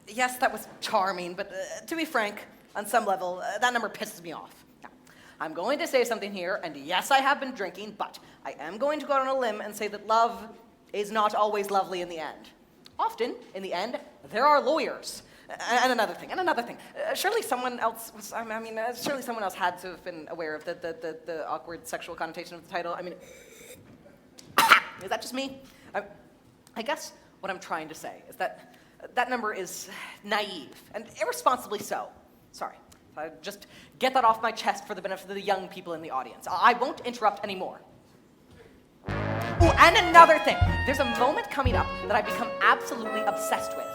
Yes, that was charming, but to be frank, on some level, that number pisses me off. Now, I'm going to say something here, and yes, I have been drinking, but I am going to go out on a limb and say that love is not always lovely in the end. Often, in the end, there are lawyers. And another thing. Surely someone else was, surely someone else had to have been aware of the awkward sexual connotation of the title. I mean, is that just me? I guess what I'm trying to say is that that number is naive, and irresponsibly so. Sorry. Just get that off my chest for the benefit of the young people in the audience. I won't interrupt anymore. Oh, and another thing. There's a moment coming up that I've become absolutely obsessed with.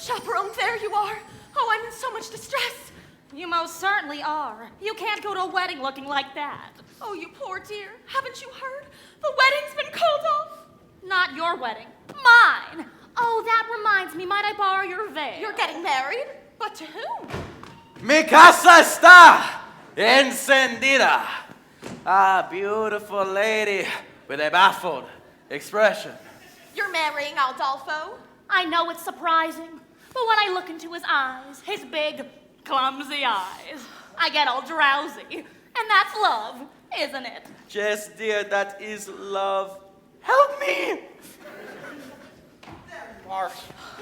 Chaperone, there you are. Oh, I'm in so much distress. You most certainly are. You can't go to a wedding looking like that. Oh, you poor dear. Haven't you heard? The wedding's been called off. Not your wedding. Mine. Oh, that reminds me. Might I borrow your veil? You're getting married? But to whom? Mi casa está encendida. A beautiful lady with a baffled expression. You're marrying Aldolfo? I know it's surprising, but when I look into his eyes, his big, clumsy eyes, I get all drowsy. And that's love, isn't it? Yes, dear, that is love. Help me! Mark,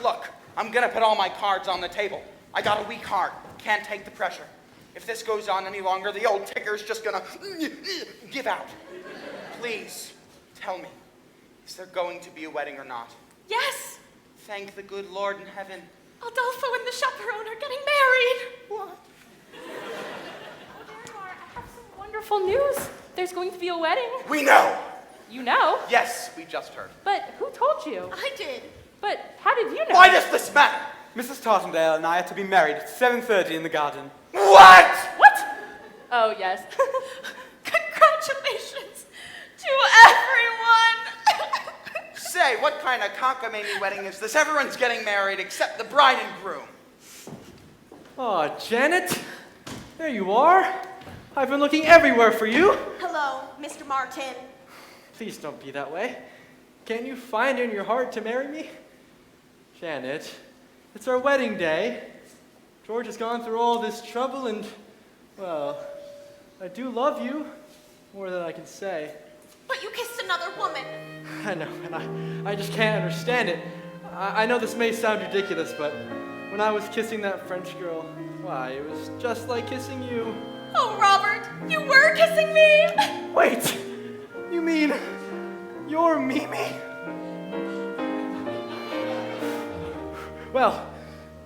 look, I'm gonna put all my cards on the table. I got a weak heart, can't take the pressure. If this goes on any longer, the old ticker's just gonna give out. Please, tell me, is there going to be a wedding or not? Yes. Thank the good Lord in heaven. Aldolfo and the chaperone are getting married. What? Oh, there you are. I have some wonderful news. There's going to be a wedding. We know! You know? Yes, we just heard. But who told you? I did. But how did you know? Why does this matter? Mrs. Tartendale and I are to be married at 7:30 in the garden. What? What? Oh, yes. Congratulations to everyone. Say, what kind of cockamamie wedding is this? Everyone's getting married except the bride and groom. Oh, Janet, there you are. I've been looking everywhere for you. Hello, Mr. Martin. Please don't be that way. Can't you find in your heart to marry me? Janet, it's our wedding day. George has gone through all this trouble and, well, I do love you more than I can say. But you kissed another woman. I know, and I just can't understand it. I know this may sound ridiculous, but when I was kissing that French girl, why, it was just like kissing you. Oh, Robert, you were kissing me. Wait, you mean you're Mimi? Well,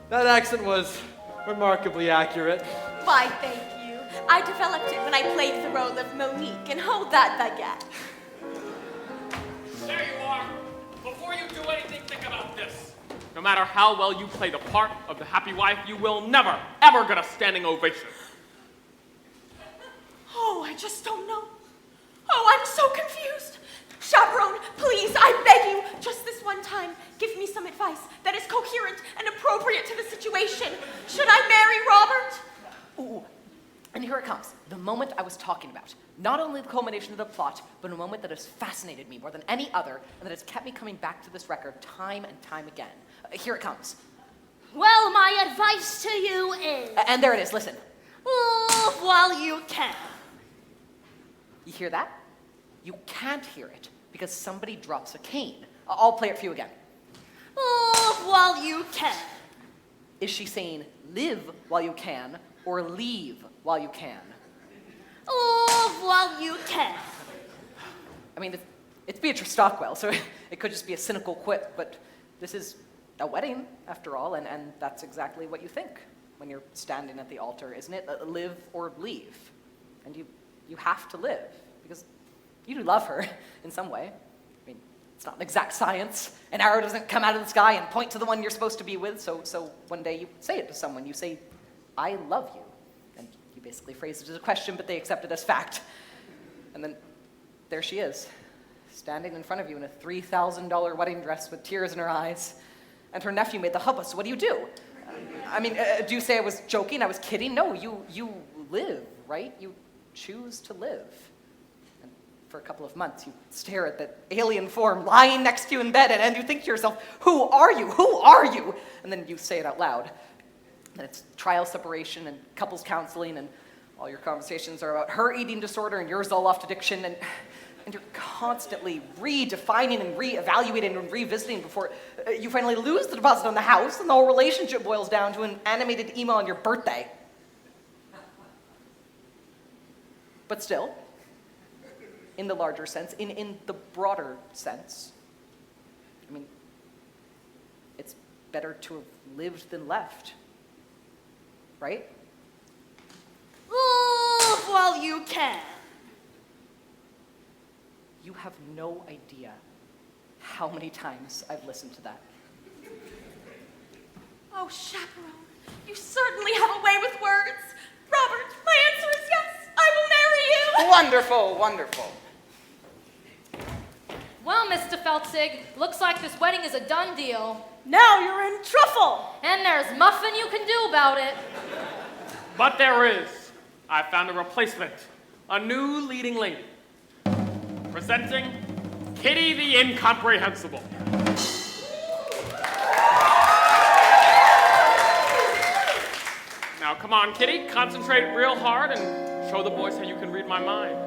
that accent was remarkably accurate. Why, thank you. I developed it when I played the role of Monique in Hold That Baguette. There you are. Before you do anything, think about this. No matter how well you play the part of the happy wife, you will never, ever get a standing ovation. Oh, I just don't know. Oh, I'm so confused. Chaperone, please, I beg you, just this one time, give me some advice that is coherent and appropriate to the situation. Should I marry Robert? Ooh, and here it comes. The moment I was talking about. Not only the culmination of the plot, but a moment that has fascinated me more than any other, and that has kept me coming back to this record time and time again. Here it comes. Well, my advice to you is... And there it is, listen. Love while you can. You hear that? you can't hear it because somebody drops a cane. I'll play it for you again. Live while you can. Is she saying live while you can or leave while you can? Live while you can. I mean, it's Beatrice Stockwell, so it could just be a cynical quip, but this is a wedding, after all, and that's exactly what you think when you're standing at the altar, isn't it? Live or leave. And you have to live, because you do love her in some way. I mean, it's not an exact science. An arrow doesn't come out of the sky and point to the one you're supposed to be with, so one day you say it to someone. You say, I love you. And you basically phrase it as a question, but they accept it as fact. And then there she is, standing in front of you in a $3,000 wedding dress with tears in her eyes. And her nephew made the hubbub, so what do you do? Do you say I was joking, I was kidding? No, you live, right? You choose to live. And for a couple of months, you stare at that alien form lying next to you in bed, and you think to yourself, who are you? Who are you? And then you say it out loud. And it's trial separation and couples counseling, and all your conversations are about her eating disorder and yours Zoloft addiction, and you're constantly redefining and reevaluating and revisiting before you finally lose the deposit on the house, and the whole relationship boils down to an animated email on your birthday. But still, in the larger sense, in the broader sense, I mean, it's better to have lived than left, right? Live while you can. You have no idea how many times I've listened to that. Oh, chaperone, you certainly have a way with words. Robert, my answer is yes. I will marry you. Wonderful, wonderful. Well, Mr. Feltzig, looks like this wedding is a done deal. Now you're in truffle. And there's muffin you can do about it. But there is. I found a replacement. A new leading lady. Presenting Kitty the Incomprehensible. Now, come on, Kitty, concentrate real hard and show the boys how you can read my mind.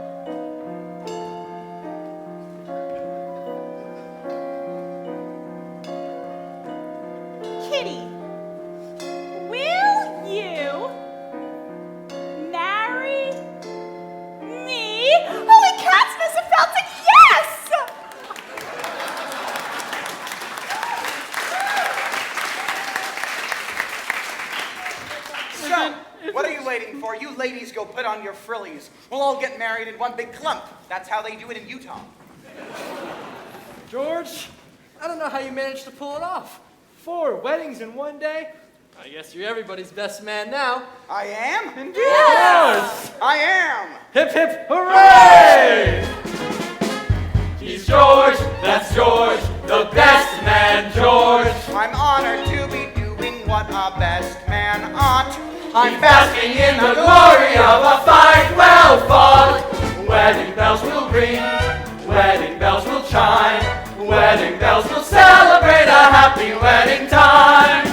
Kitty, will you marry me? Holy cats, Mr. Felton, yes! So, what are you waiting for? You ladies go put on your frillies. We'll all get married in one big clump. That's how they do it in Utah. George, I don't know how you managed to pull it off. 4 weddings in one day? I guess you're everybody's best man now. I am? Indeed. Yes! I am. Hip, hip, hooray! He's George, that's George, the best man, George. I'm honored to be doing what a best man ought. I'm basking in the glory of a fight well fought. Wedding bells will ring, wedding bells will chime, wedding bells will celebrate a happy wedding time.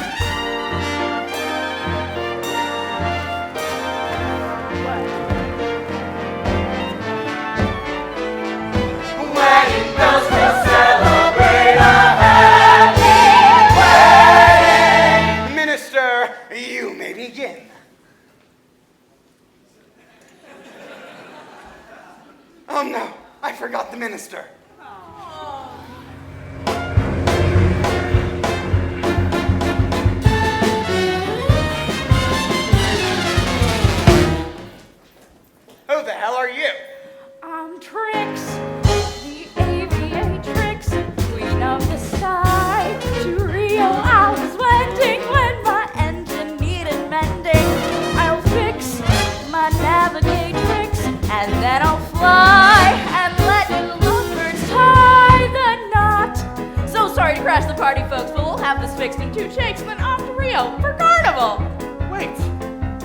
Wedding bells will celebrate a happy wedding. Minister, you may begin. Oh no, I forgot the minister. Who the hell are you? I'm Trix, the aviatrix, queen of the sky. To Rio I was wending when my engine needed mending. I'll fix my navigatrix, and then I'll fly and let you lovebirds tie the knot. So sorry to crash the party, folks, but we'll have this fixed in 2 shakes and then off to Rio for carnival. Wait,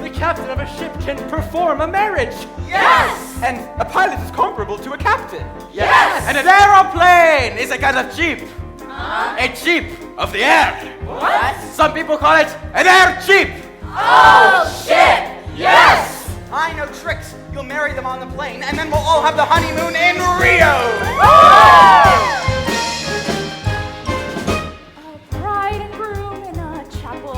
the captain of a ship can perform a marriage. Yes! And a pilot is comparable to a captain. Yes! And an aeroplane is a kind of jeep. A jeep of the air. What? Some people call it an air jeep. Oh, shit! Yes! I know tricks. You'll marry them on the plane, and then we'll all have the honeymoon in Rio! A bride and groom in a chapel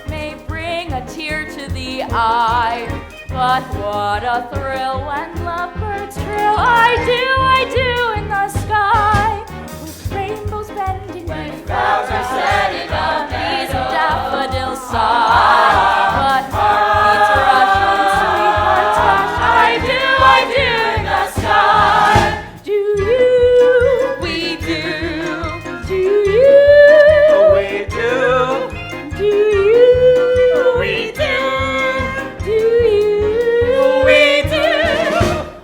may bring a tear to the eye, but what a thrill when lovebirds trill. I do in the sky, with rainbows bending beneath clouds are setting up, bees and daffodils sigh. But heartbeats rush and sweethearts rush. I do in the sky. Do you? We do. Do you? We do. Do you? We do. Do you? We do.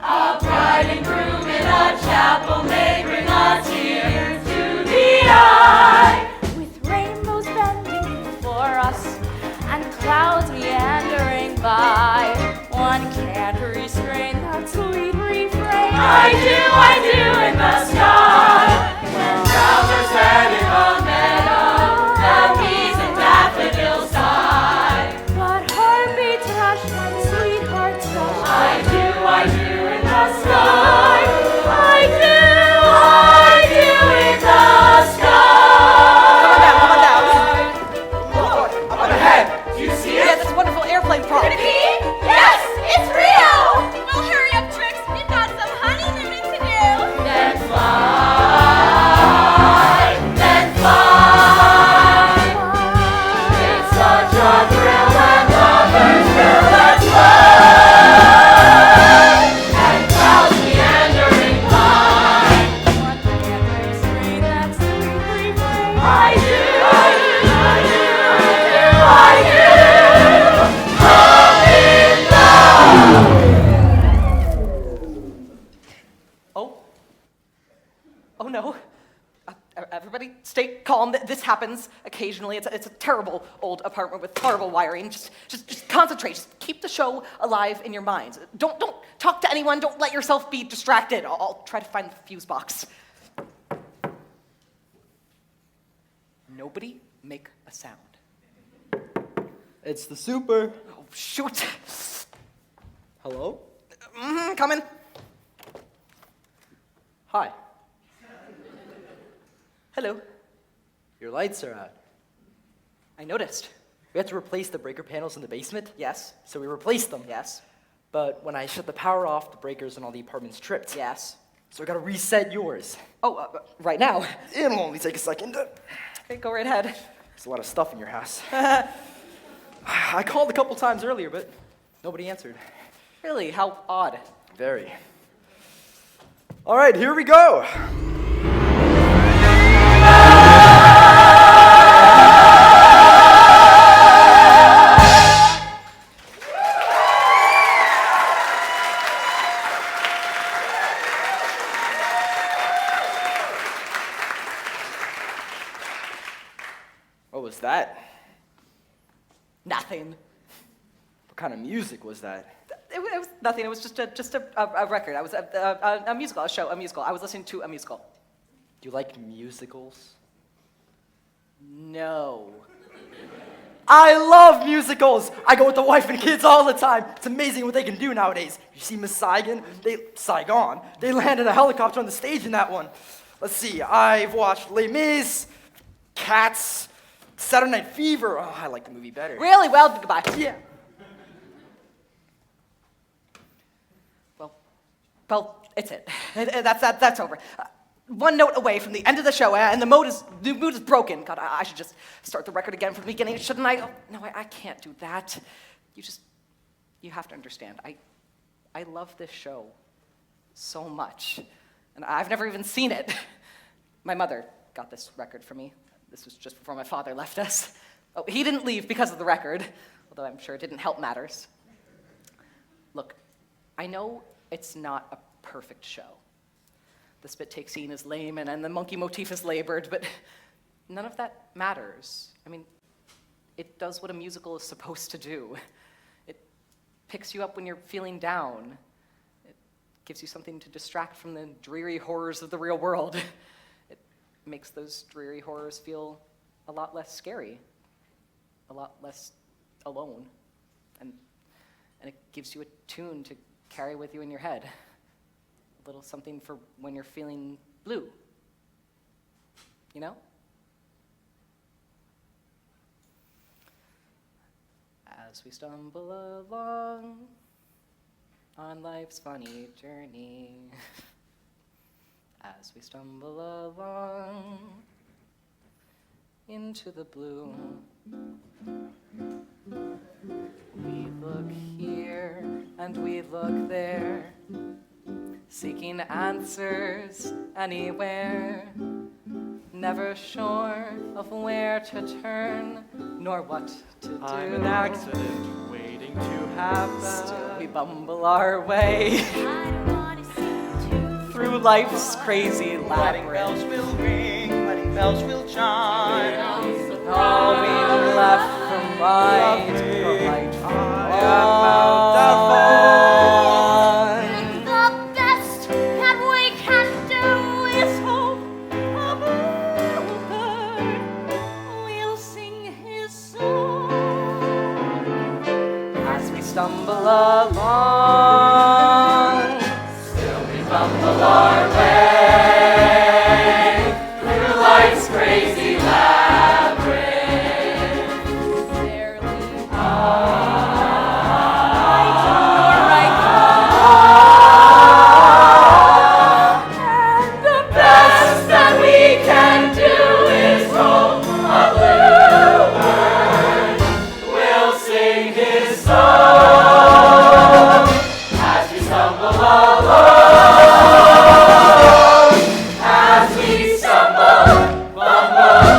A bride and groom in a chapel may bring a tear to the eye, with rainbows bending before us and clouds meandering by. One can't restrain that sweet refrain. I do in the sky. When clouds are set in the meadow, the bees and daffodils sigh. But heartbeats rush and sweethearts rush. I do in the sky. I do in the sky. Come on down. Up ahead! Do you see Yeah, it? this wonderful airplane prop. Yes, it's Rio! Well, hurry up, Trix. We've got some honeymooning to do. Then fly, then fly. It's such a thrill when lovers fill the sky, and clouds meandering by. One can't restrain that sweet refrain. I do. Oh no. Everybody stay calm. This happens occasionally. It's a terrible old apartment with horrible wiring. Just concentrate. Just keep the show alive in your minds. Don't talk to anyone. Don't let yourself be distracted. I'll try to find the fuse box. Nobody make a sound. It's the super. Oh, shoot. Hello? Coming. Hi. Hello. Your lights are out. I noticed. We had to replace the breaker panels in the basement. Yes. So we replaced them. Yes. But when I shut the power off, the breakers in all the apartments tripped. Yes. So I gotta reset yours. Oh, right now. It'll only take a second. Okay, go right ahead. There's a lot of stuff in your house. I called a couple times earlier, but nobody answered. Really? How odd. Very. All right, here we go. What was that? Nothing. What kind of music was that? It was nothing. It was just a record. I was a musical, a musical. I was listening to a musical. Do you like musicals? No. I love musicals! I go with the wife and kids all the time. It's amazing what they can do nowadays. You see Miss Saigon? They landed a helicopter on the stage in that one. Let's see, I've watched Les Mis, Cats, Saturday Night Fever. Oh, I like the movie better. Really? Well, goodbye. Yeah. Well, it's it. That's over. One note away from the end of the show, and the mood is broken. God, I should just start the record again from the beginning, shouldn't I? Oh, no, I can't do that. You have to understand. I love this show so much, and I've never even seen it. My mother got this record for me. This was just before my father left us. Oh, he didn't leave because of the record, although I'm sure it didn't help matters. Look, I know it's not a perfect show. The spit take scene is lame and the monkey motif is labored, but none of that matters. I mean, it does what a musical is supposed to do. It picks you up when you're feeling down. It gives you something to distract from the dreary horrors of the real world. It makes those dreary horrors feel a lot less scary, a lot less alone, and it gives you a tune to carry with you in your head. A little something for when you're feeling blue. You know? As we stumble along on life's funny journey, as we stumble along into the blue, we look here and we look there, seeking answers anywhere, never sure of where to turn nor what to do. I'm an accident waiting to happen. Still we bumble our way through life's crazy Wedding labyrinth. bells will ring, wedding bells will chime. All we left from right or right from wrong. The best that we can do is hope a bluebird will sing his song. As we stumble along, Still we bumble our way through life's crazy labyrinth. There leads And the best that we can do is hope a bluebird will sing his song as we stumble along, as we stumble, bumble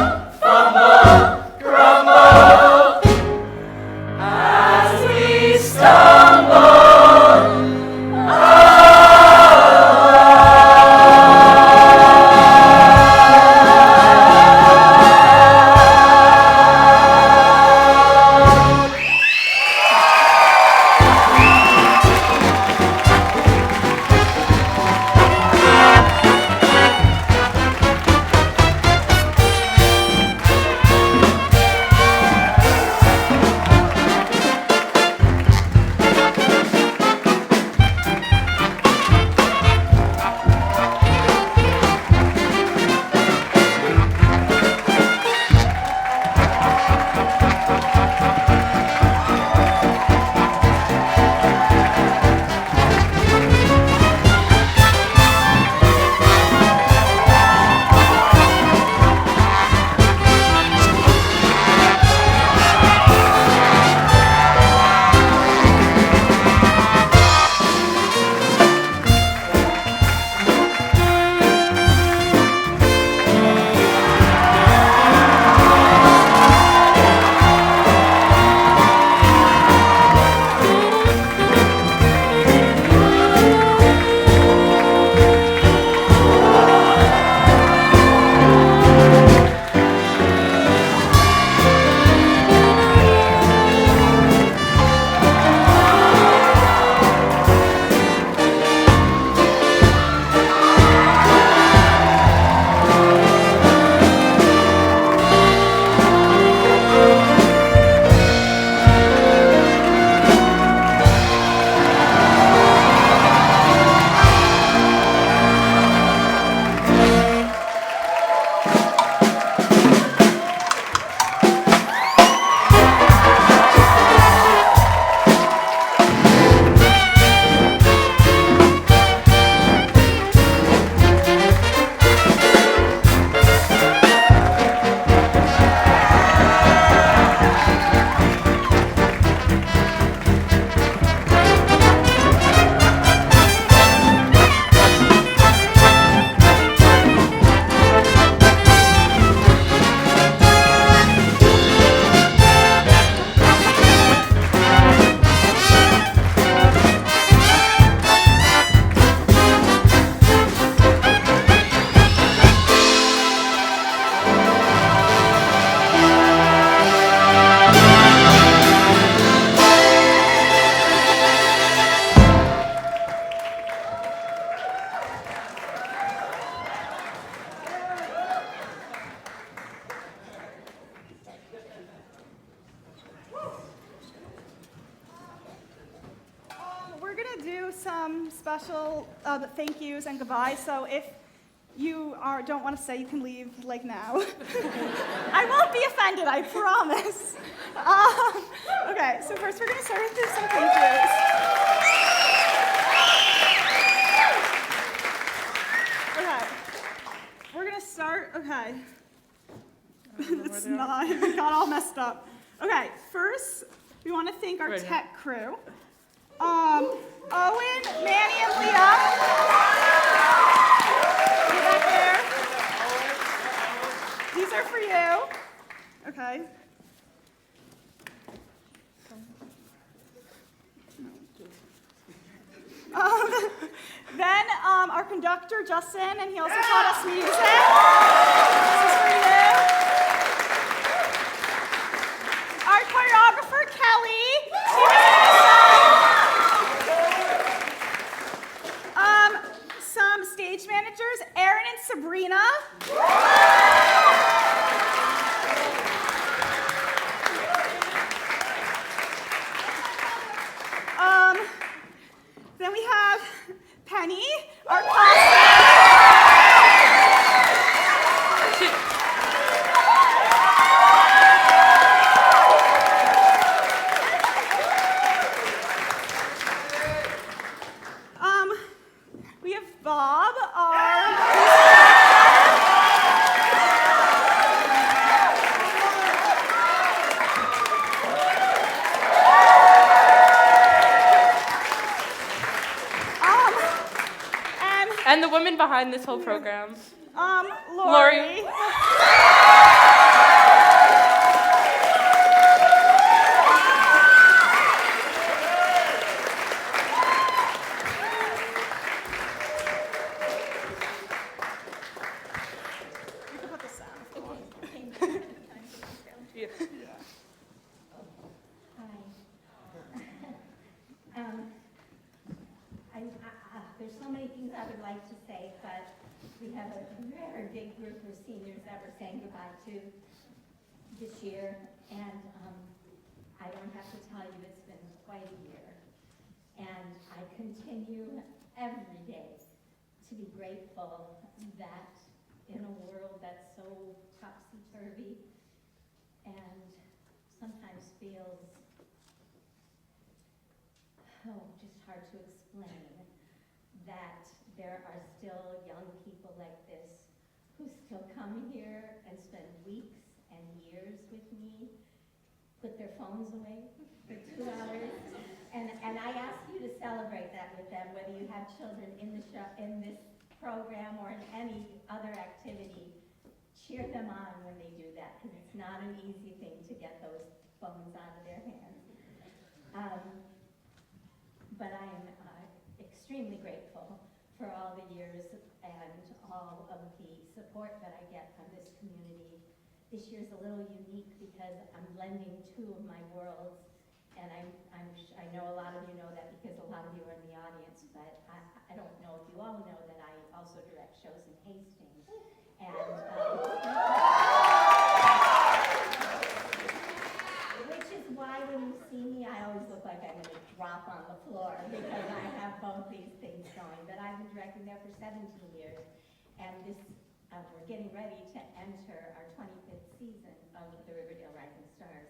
some special thank yous and goodbyes. So if you don't want to say, you can leave like now. I won't be offended, I promise. Okay, so first we're going to start with some thank yous. Okay, we're going to start, okay. It's not, it got all messed up. Okay, first we want to thank our tech crew. Owen, Manny, and Leah. You're back there. These are for you. Okay. Then our conductor, Justin, and he also taught us music. This is for you. Our choreographer, Kelly. Some stage managers, Aaron and Sabrina. Then we have Penny, our we have Bob, and the woman behind this whole program. Lori. You can put this down if you want. Yeah. There's so many things I would like to say, but we have a very big group of seniors that we're saying goodbye to this year, and I don't have to tell you it's been quite a year. And I continue every day to be grateful that in a world that's so topsy-turvy and sometimes feels, just hard to explain, that there are still young people like this who still come here and spend weeks and years with me, put their phones away for 2 hours, and I ask you to celebrate that with them, whether you have children in the show, in this program or in any other activity. Cheer them on when they do that, because it's not an easy thing to get those phones out of their hands. But I am extremely grateful for all the years and all of the support that I get from this community. This year's a little unique because I'm blending 2 of my worlds, and I know a lot of you know that because a lot of you are in the audience, but I don't know if you all know that I also direct shows in Hastings. And which is why when you see me, I always look like I'm going to drop on the floor because I have both these things going. But I've been directing there for 17 years, and this we're getting ready to enter our 25th season of the Riverdale Rising Stars.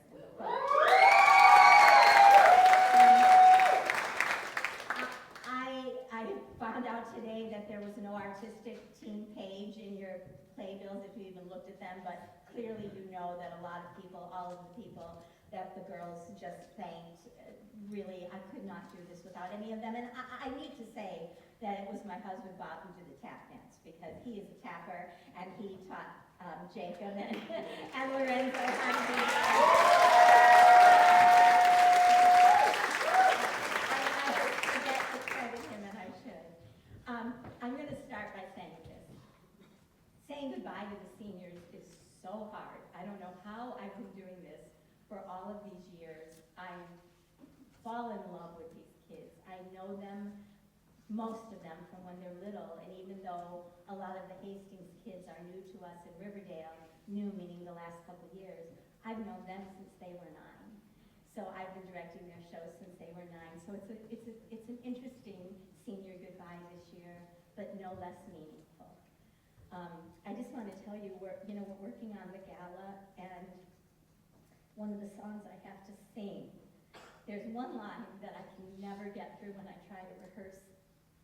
I found out today that there was no artistic team page in your playbills if you even looked at them, but clearly you know that a lot of people, all of the people that the girls just thanked, really, I could not do this without any of them. And I need to say that it was my husband Bob who did the tap dance, because he is a tapper, and he taught Jacob and Lorenzo how to do I'm going to start by saying this. Saying goodbye to the seniors is so hard. I don't know how I've been doing this for all of these years. I fall in love with these kids. I know them, most of them, from when they're little, and even though a lot of the Hastings kids are new to us in Riverdale, new meaning the last couple of years, I've known them since they were 9. So I've been directing their shows since they were 9. So it's an interesting senior goodbye this year, but no less meaningful. I just want to tell you, we're working on the gala, and one of the songs I have to sing, there's one line that I can never get through when I try to rehearse,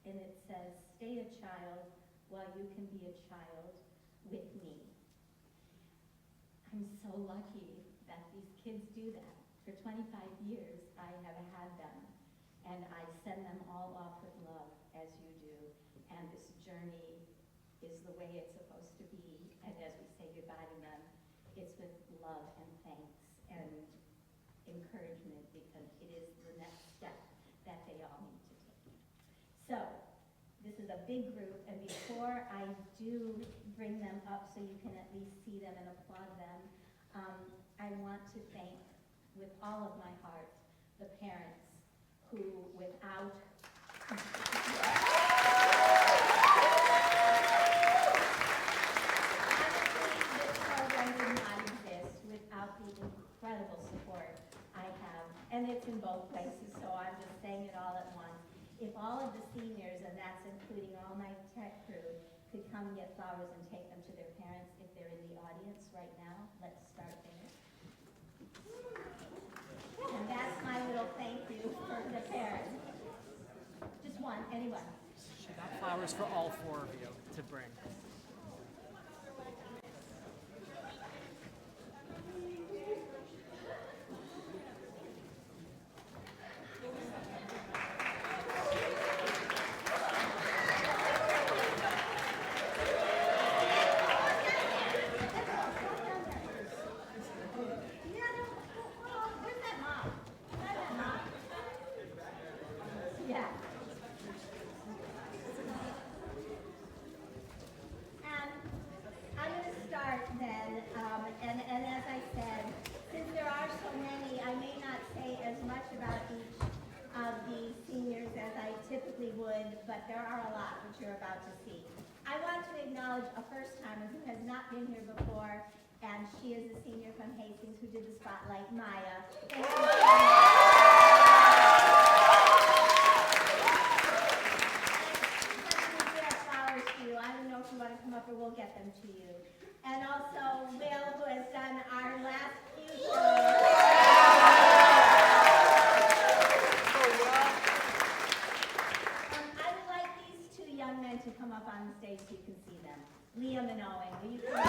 and it says, "Stay a child while you can be a child with me." I'm so lucky that these kids do that. For 25 years, I have had them, and I send them all off with love, as you do, and this journey is the way it's supposed to be, and as we say goodbye to them, it's with love and thanks and encouragement, because it is the next step that they all need to take. So, this is a big group, and before I do bring them up so you can at least see them and applaud them, I want to thank, with all of my heart, the parents who, without without the incredible support I have, and it's in both places, so I'm just saying it all at once. If all of the seniors, and that's including all my tech crew, could come and get flowers and take them to their parents if they're in the audience right now, let's start there. And that's my little thank you for the parents. Just one, anyone. She got flowers for all 4 of you to bring. But there are a lot which you're about to see. I want to acknowledge a first-timer who has not been here before, and she is a senior from Hastings who did the spotlight, Maya. Thank you so much. We have flowers to you. I don't know if you want to come up or we'll get them to you. And also Will, who has done our last few shows. To come up on the stage so you can see them. Liam and Owen, will you come up?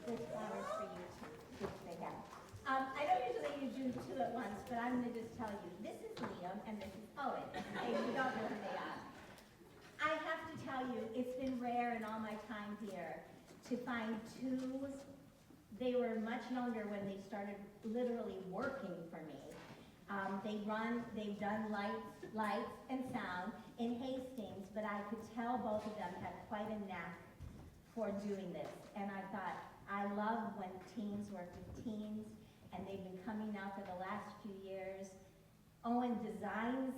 There's flowers for you too, which they have. I don't usually do 2 at once, but I'm going to just tell you, this is Liam and this is Owen. Hey, you don't know who they are. I have to tell you, it's been rare in all my time here to find 2. They were much younger when they started literally working for me. They've done lights and sound in Hastings, but I could tell both of them had quite a knack for doing this. And I thought, I love when teens work with teens, and they've been coming now for the last few years. Owen designed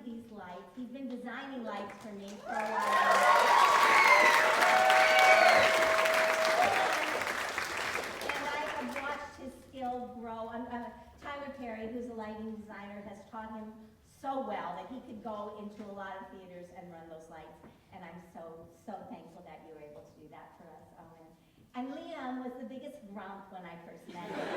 these lights. He's been designing lights for me for a while. And I have watched his skill grow. Tyler Perry, who's a lighting designer, has taught him so well that he could go into a lot of theaters and run those lights. And I'm so thankful that you were able to do that for us, Owen. And Liam was the biggest grump when I first met him.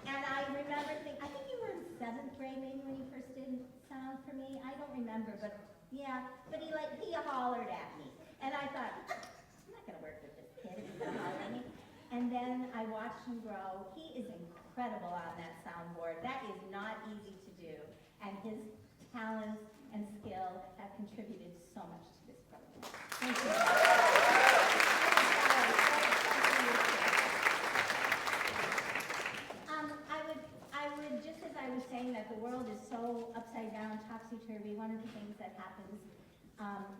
And I remember thinking, I think you were in 7th grade maybe when you first did sound for me. I don't remember, but yeah. But he hollered at me. And I thought, I'm not going to work with this kid if he's going to holler at me. And then I watched him grow. He is incredible on that soundboard. That is not easy to do. And his talents and skill have contributed so much to this program. Thank you. I would, just as I was saying that the world is so upside down, topsy-turvy, one of the things that happens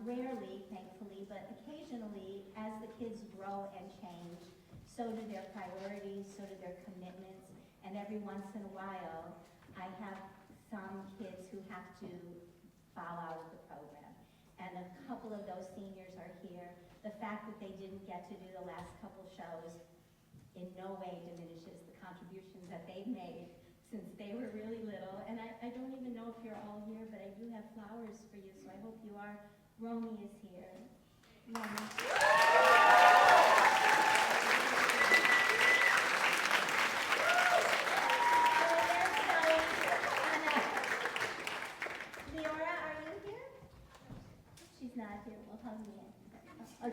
rarely, thankfully, but occasionally, as the kids grow and change, so do their priorities, so do their commitments, and every once in a while, I have some kids who have to bow out of the program. And a couple of those seniors are here. The fact that they didn't get to do the last couple shows in no way diminishes the contributions that they've made since they were really little. And I don't even know if you're all here, but I do have flowers for you, so I hope you are. Romy is here. Romy. Leora, are you here? She's not here. Well, hug me in. I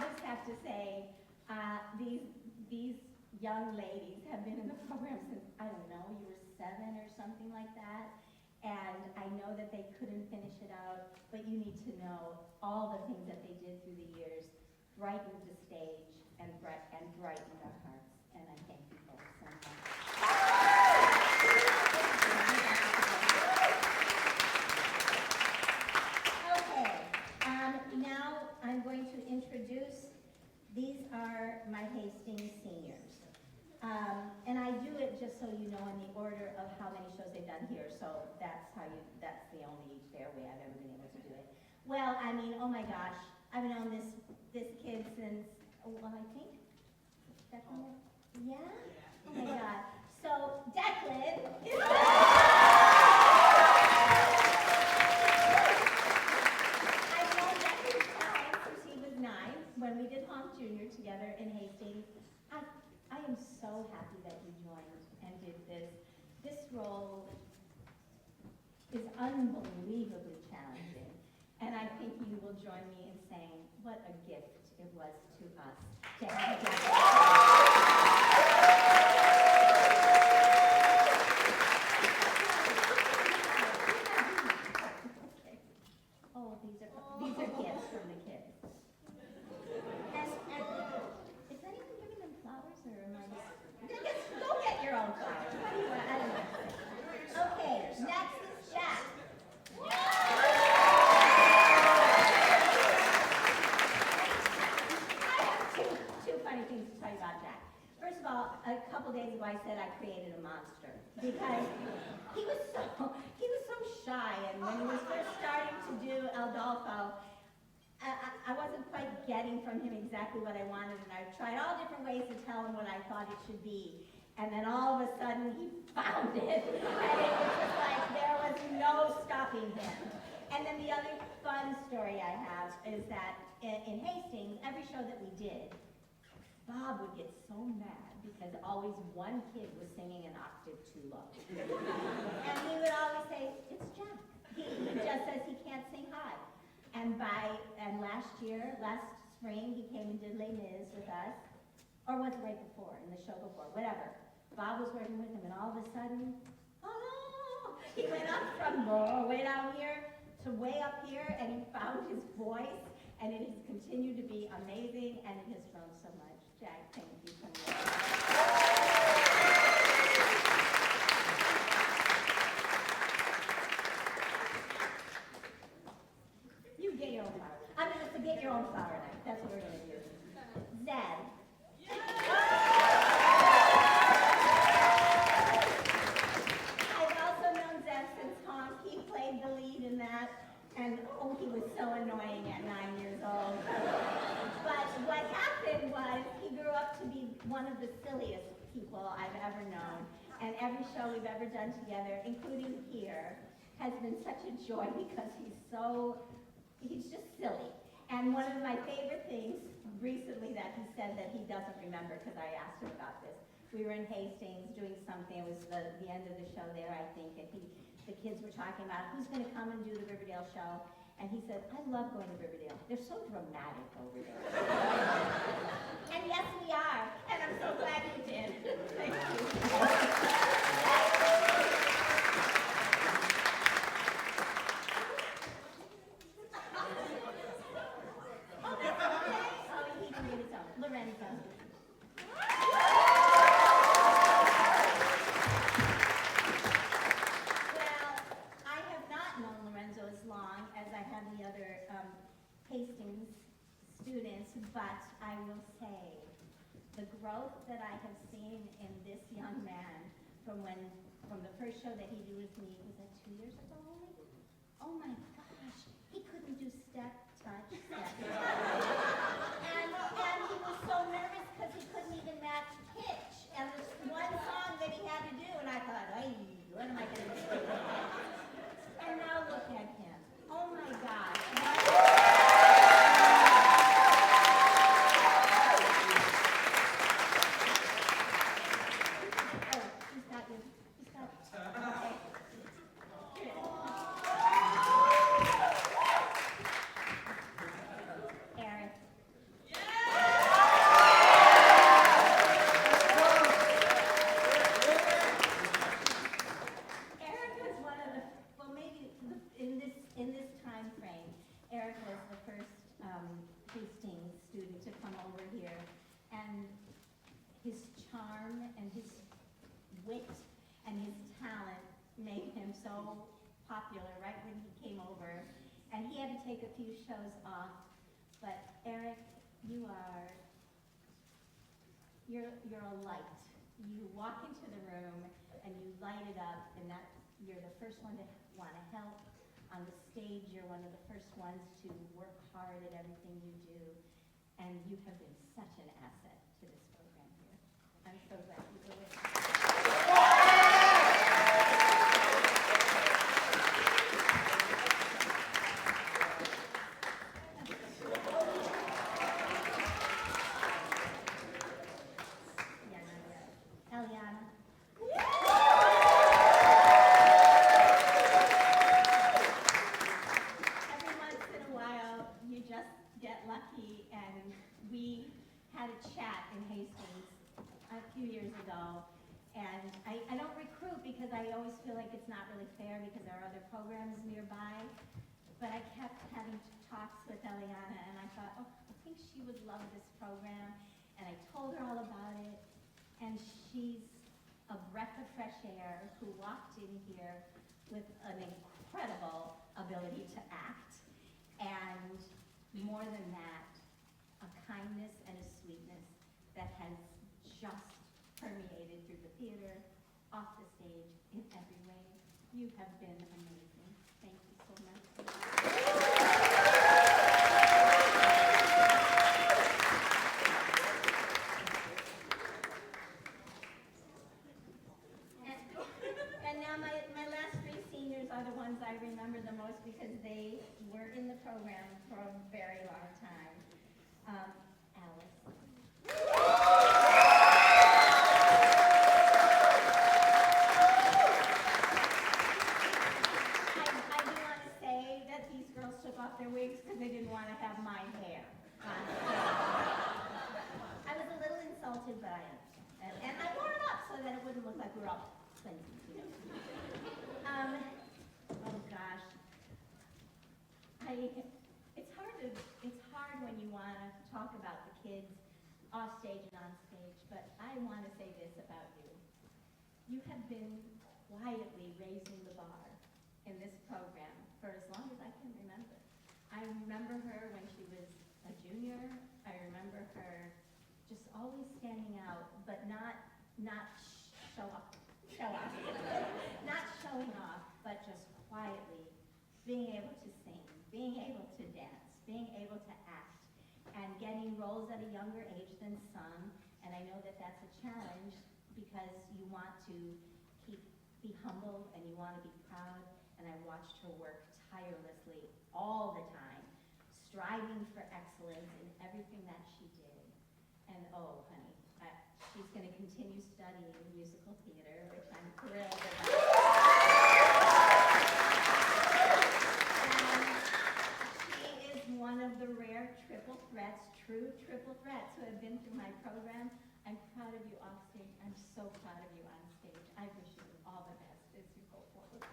just have to say, these young ladies have been in the program since, I don't know, you were 7 or something like that. And I know that they couldn't finish it out, but you need to know all the things that they did through the years brightened the stage and brightened our hearts. And I thank you both so much. Okay, now I'm going to introduce, these are my Hastings seniors. And I do it just so you know in the order of how many shows they've done here, so that's the only fair way I've ever been able to do it. Well, I mean, oh my gosh, I've known this kid since, well, I think, Declan? Yeah? Oh my God. So, Declan is... I've known Declan's talent since he was 9, when we did Honk Jr. together in Hastings. I am so happy that you joined and did this. This role is unbelievably challenging, and I think you will join me in saying what a gift it was to us to have Okay. Oh, these are gifts from the kids. And is anyone giving them flowers, or am I just... Go get your own flowers. What do you want? I don't know. Okay, next is Jack. I have two funny things to tell you about Jack. First of all, a couple days ago I said I created a monster because he was so shy, and when he was first starting to do Aldolfo, I wasn't quite getting from him exactly what I wanted, and I tried all different ways to tell him what I thought it should be. And then all of a sudden, he found it. And it was just like there was no stopping him. And then the other fun story I have is that in Hastings, every show that we did, Bob would get so mad because always one kid was singing an octave too low. And he would always say, "It's Jack. He just says he can't sing high." And last spring, he came and did Les Mis with us, or was it right before, in the show before, whatever. Bob was working with him, and all of a sudden, oh, he went up from way down here to way up here, and he found his voice, and it has continued to be amazing, and it has grown so much. Jack, thank you so much. You get your own flower. I'm going to forget your own flower night. That's what we're going to do. Zed. I've also known Zed since Honk. He played the lead in that, and oh, he was so annoying at 9 years old. But what happened was he grew up to be one of the silliest people I've ever known, and every show we've ever done together, including here, has been such a joy because he's just silly. And one of my favorite things recently that he said that he doesn't remember, because I asked him about this, we were in Hastings doing something, it was the end of the show there, I think, and the kids were talking about who's going to come and do the Riverdale show, and he said, "I love going to Riverdale. They're so dramatic over there." And yes, we are, and I'm so glad you did. Thank you. Lorenzo. Well, I have not known Lorenzo as long as I have the other Hastings students, but I will say the growth that I have seen in this young man from the first show that he did with me, was that 2 years ago only? Oh my gosh, he couldn't do step, touch, step. and he was so nervous because he couldn't even match pitch. And there's one song that he had to do, and I thought, hey, what am I going to do? And now look at him. Oh my gosh. Popular right when he came over, and he had to take a few shows off. But Eric, you're a light. You walk into the room and you light it up, and you're the first one to want to help. On the stage, you're one of the first ones to work hard at everything you do, and you have been such an asset to this program here. I'm so glad you were with us. I always feel like it's not really fair because there are other programs nearby, but I kept having talks with Eliana, and I thought, oh, I think she would love this program, and I told her all about it, and she's a breath of fresh air who walked in here with an incredible ability to act, and more than that, a kindness and a sweetness that has just permeated through the theater, off the stage, in every way. You have been amazing. Thank you so much. And now my last three seniors are the ones I remember the most because they were in the program for a very long time. Alice. Their wigs because they didn't want to have my hair on I was a little insulted, but I understand. And I wore it up so that it wouldn't look like we were all twinsies, you know. Oh gosh. It's hard when you want to talk about the kids off stage and on stage, but I want to say this about you. You have been quietly raising the bar in this program for as long as I can remember. I remember her when she was a junior. I remember her just always standing out, but not show off. Not showing off, but just quietly being able to sing, being able to dance, being able to act, and getting roles at a younger age than some. And I know that that's a challenge because you want to be humble and you want to be proud. And I watched her work tirelessly all the time, striving for excellence in everything that she did. And oh, honey, she's going to continue studying musical theater, which I'm thrilled about. And she is one of the rare triple threats, true triple threats who have been through my program. I'm proud of you off stage. I'm so proud of you on stage. I wish you all the best as you go forward.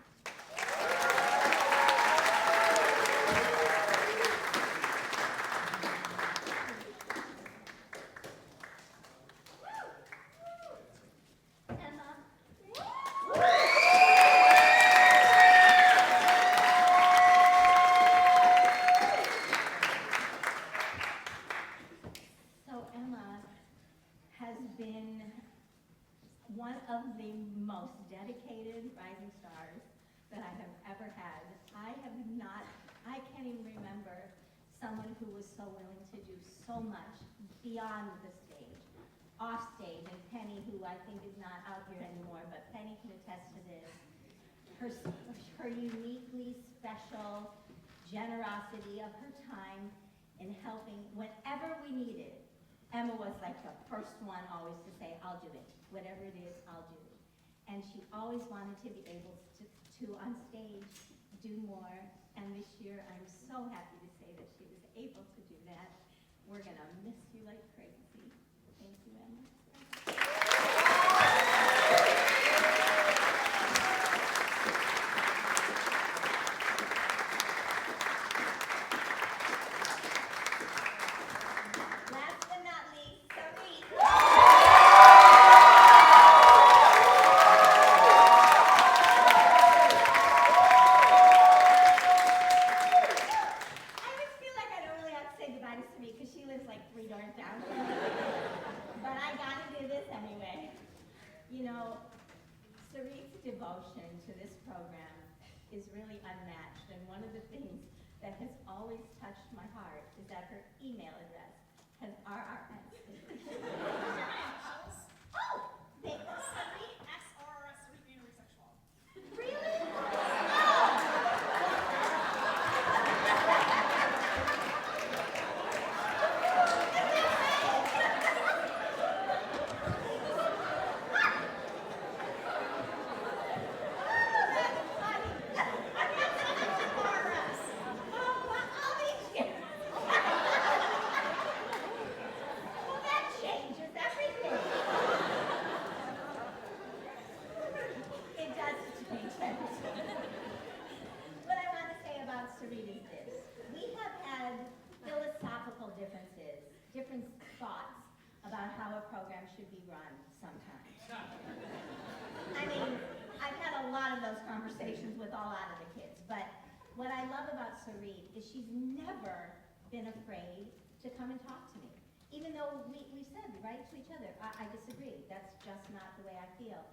someone who was so willing to do so much beyond the stage, off stage, and Penny, who I think is not out here anymore, but Penny can attest to this. Her uniquely special generosity of her time in helping whenever we needed. Emma was like the first one always to say, I'll do it. Whatever it is, I'll do it. And she always wanted to be able to on stage, do more. And this year, I'm so happy to say that she was able to do that. We're gonna miss you like crazy. Thank you, Emma. Last but not least, Sarit. I always feel like I don't really have to say goodbye to Sarit because she lives like 3 doors down. But I gotta do this anyway. You know, Sarit's devotion to this program is really unmatched, and one of the things that has always touched my heart is that her email address has RRS. Oh, thanks. Sarit XRRS Refuneral Sexual. Really? Well, that changes everything. It does change everything. What I want to say about Sarit is this. We have had philosophical differences, different thoughts about how a program should be run sometimes. I mean, I've had a lot of those conversations with a lot of the kids, but what I love about Sarit is she's never been afraid to come and talk to me. Even though we said right to each other, I disagree. That's just not the way I feel.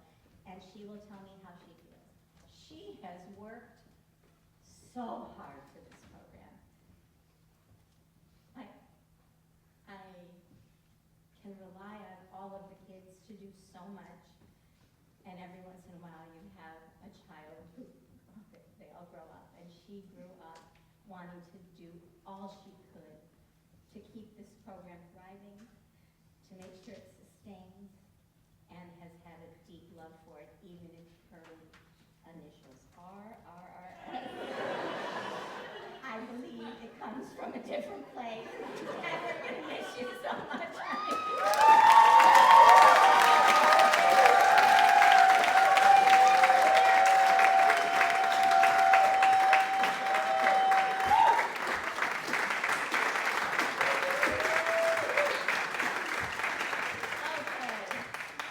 And she will tell me how she feels. She has worked so hard for this program. I can rely on all of the kids to do so much. And every once in a while you have a child who, they all grow up. And she grew up wanting to do all she could to keep this program thriving, to make sure it sustains, and has had a deep love for it, even if her initials are RRS. I believe it comes from a different place, and we're going to miss you so much.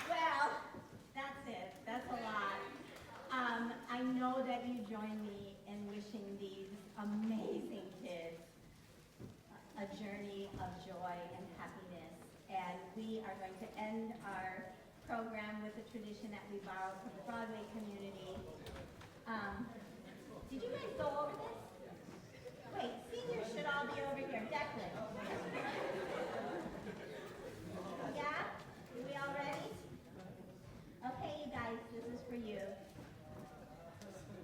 Well, that's it. That's a lot. I know that you join me in wishing these amazing kids a journey of joy and happiness. And we are going to end our program with a tradition that we borrowed from the Broadway community. Did you guys go over this? Wait, seniors should all be over here. Declan. Yeah? Are we all ready? Okay, you guys, this is for you.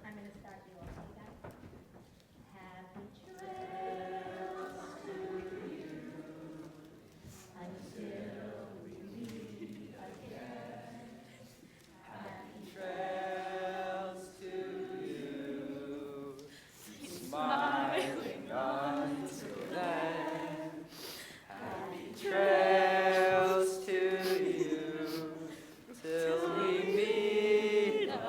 I'm going to start you off, you guys. Happy trails to you until we meet again. Happy Trails to you, smiling until then. Happy trails to you, till we meet again.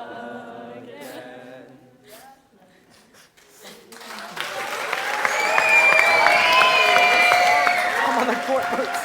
Come on, the court hurts.